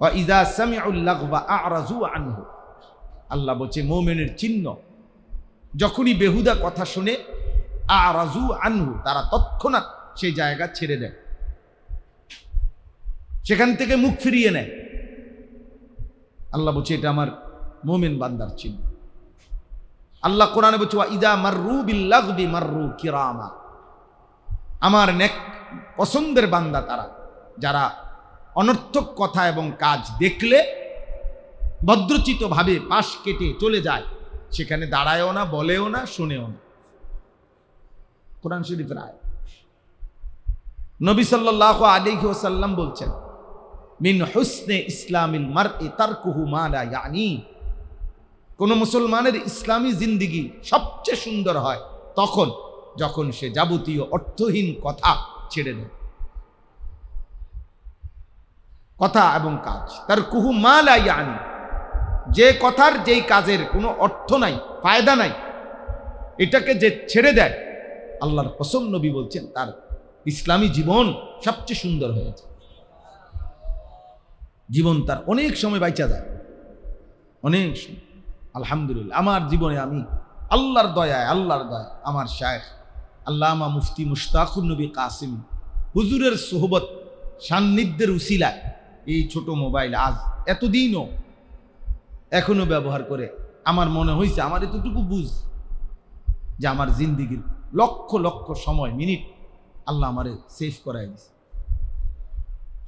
ওয়া ইযা সামিউল লাগবা আ'রাযু আনহু, আল্লাহ বলছে মুমিনের চিহ্ন, যখনই বেহুদা কথা শুনে আ'রাযু আনহু, তারা তৎক্ষণাৎ সেই জায়গা ছেড়ে দেয়, সেখান থেকে মুখ ফিরিয়ে নেয়। আল্লাহ বলছে এটা আমার মুমিন বান্দার চিহ্ন। আল্লাহ কোরআনে বলছে ওয়া ইযা মাররু বিল লাগবি মাররু কিরামা, আমার নেক পছন্দের বান্দা তারা, যারা অনর্থক কথা এবং কাজ দেখলে ভদ্রচিতভাবে পাশ কেটে চলে যায়, সেখানে দাঁড়ায়ও না, বলেও না, শুনেও না। কোরআন শরীফের আয়াত। নবী সাল্লাল্লাহু আলাইহি ওয়াসাল্লাম বলছেন মিন হুসনে ইসলামিল মারই তারকুহু মা লা ইয়ানি, কোন মুসলমানের ইসলামী জিন্দেগি সবচেয়ে সুন্দর হয় তখন যখন সে যাবতীয় অর্থহীন কথা ছেড়ে দেয়। কথা এবং কাজ, তারকুহু মা লা ইয়ানি, যে কথার যেই কাজের কোনো অর্থ নাই, ফায়দা নাই, এটাকে যে ছেড়ে দেয়, আল্লাহর কসম নবী বলছেন তার ইসলামী জীবন সবচেয়ে সুন্দর হয়েছে। জীবন তার অনেক সময় বাইচা যায়, অনেক সময়। আলহামদুলিল্লাহ আমার জীবনে আমি আল্লাহর দয়ায় আমার শায়েখ আল্লামা মুফতি মুশতাকুর নবী কাসিমি হুজুরের সোহবত সান্নিধ্যের উসিলায় এই ছোট মোবাইল আজ এতদিনও এখনো ব্যবহার করে আমার মনে হয়েছে, আমার এতটুকু বুঝ যে আমার জিন্দিগির লক্ষ লক্ষ সময় মিনিট আল্লাহ আমারে সেভ করাই দিছে।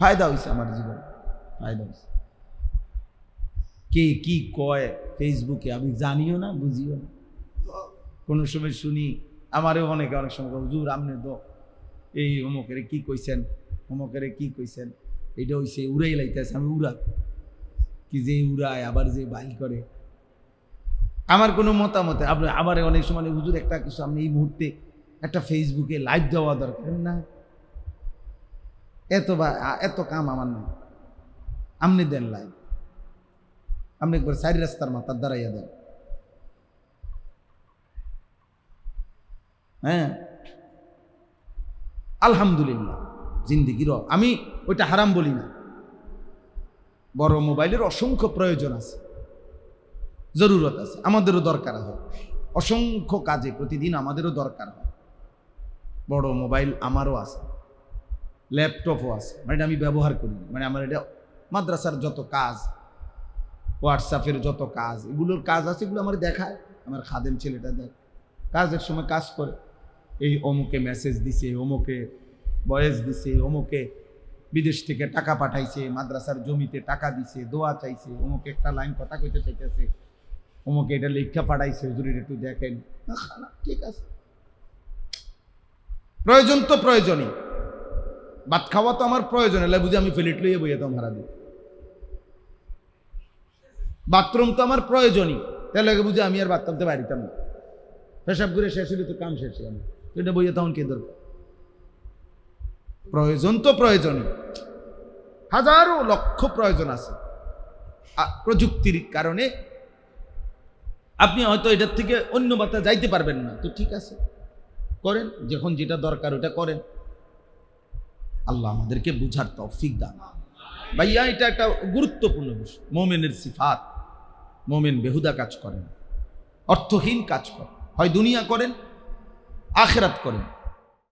ফায়দা হয়েছে আমার জীবনে, ফায়দা হয়েছে। কে কি কয় ফেসবুকে আমি জানিও না, বুঝিও না। কোনো সময় শুনি, আমারও অনেক সময় হুজুর আপনি তো এই অমুকের কি কইছেন, অমুকের কি কইছেন, এটা হইছে উড়াই লাইতেছে। আমি উড়া কি যে উড়ায় আবার যে বাইল করে, আমার কোনো মতামতে আবার অনেক সময় হুজুর একটা কিছু আপনি এই মুহূর্তে একটা ফেসবুকে লাইভ দেওয়া দরকার না, এত কাম আমার না, আপনি দেন লাইভ, আপনি একবার 4 রাস্তার মাথার দাঁড়াইয়া দেন। হ্যাঁ আলহামদুলিল্লাহ জিন্দিগিরও আমি ওইটা হারাম বলি না, বড় মোবাইলের অসংখ্য প্রয়োজন আছে, জরুরত আছে, আমাদেরও দরকার হয়। অসংখ্য কাজে প্রতিদিন আমাদেরও দরকার হয়। বড় মোবাইল আমারও আছে, ল্যাপটপও আছে, মানে এটা আমি ব্যবহার করি না। মানে আমার এটা মাদ্রাসার যত কাজ, হোয়াটসঅ্যাপের যত কাজ, এগুলোর কাজ আছে, এগুলো আমার দেখায়। আমার খাদেম ছেলেটা দেখ, কাজের সময় কাজ করে, এই অমুকে মেসেজ দিছে, অমুকে ভয়েস দিছে, অমুকে বিদেশ থেকে টাকা পাঠাইছে, মাদ্রাসার জমিতে টাকা দিছে, দোয়া চাইছে, অমুকে একটা লাইন কথা কইতে চাইতেছে, অমুকে এটা লেখা পাঠাইছে, হুজুরের একটু দেখেন। ঠিক আছে, প্রয়োজন তো প্রয়োজনই। ভাত খাওয়া তো আমার প্রয়োজন, এলে বুঝি আমি প্লেট লইয়ে বইয়ে তো হারা দিই। বাথরুম তো আমার প্রয়োজনই, তাহলে বুঝি আমি আর বাথরুমতে বাড়িতাম না। পেশাব করে শেষ হলে তো কাম শেষ হয়ে আমি তো এটা বইয়ে তখন কে দরকার। প্রয়োজন তো প্রয়োজনই, হাজারো লক্ষ প্রয়োজন আছে। প্রযুক্তির কারণে আপনি হয়তো এটার থেকে অন্য বার্তা যাইতে পারবেন না, তো ঠিক আছে, করেন, যখন যেটা দরকার ওটা করেন। আল্লাহ আমাদেরকে বুঝার তৌফিক দান। ভাইয়া, এটা একটা গুরুত্বপূর্ণ বিষয়। মোমেনের সিফাত, মোমেন বেহুদা কাজ করেন, অর্থহীন কাজ করেন, হয় দুনিয়া করেন, আখিরাত করেন।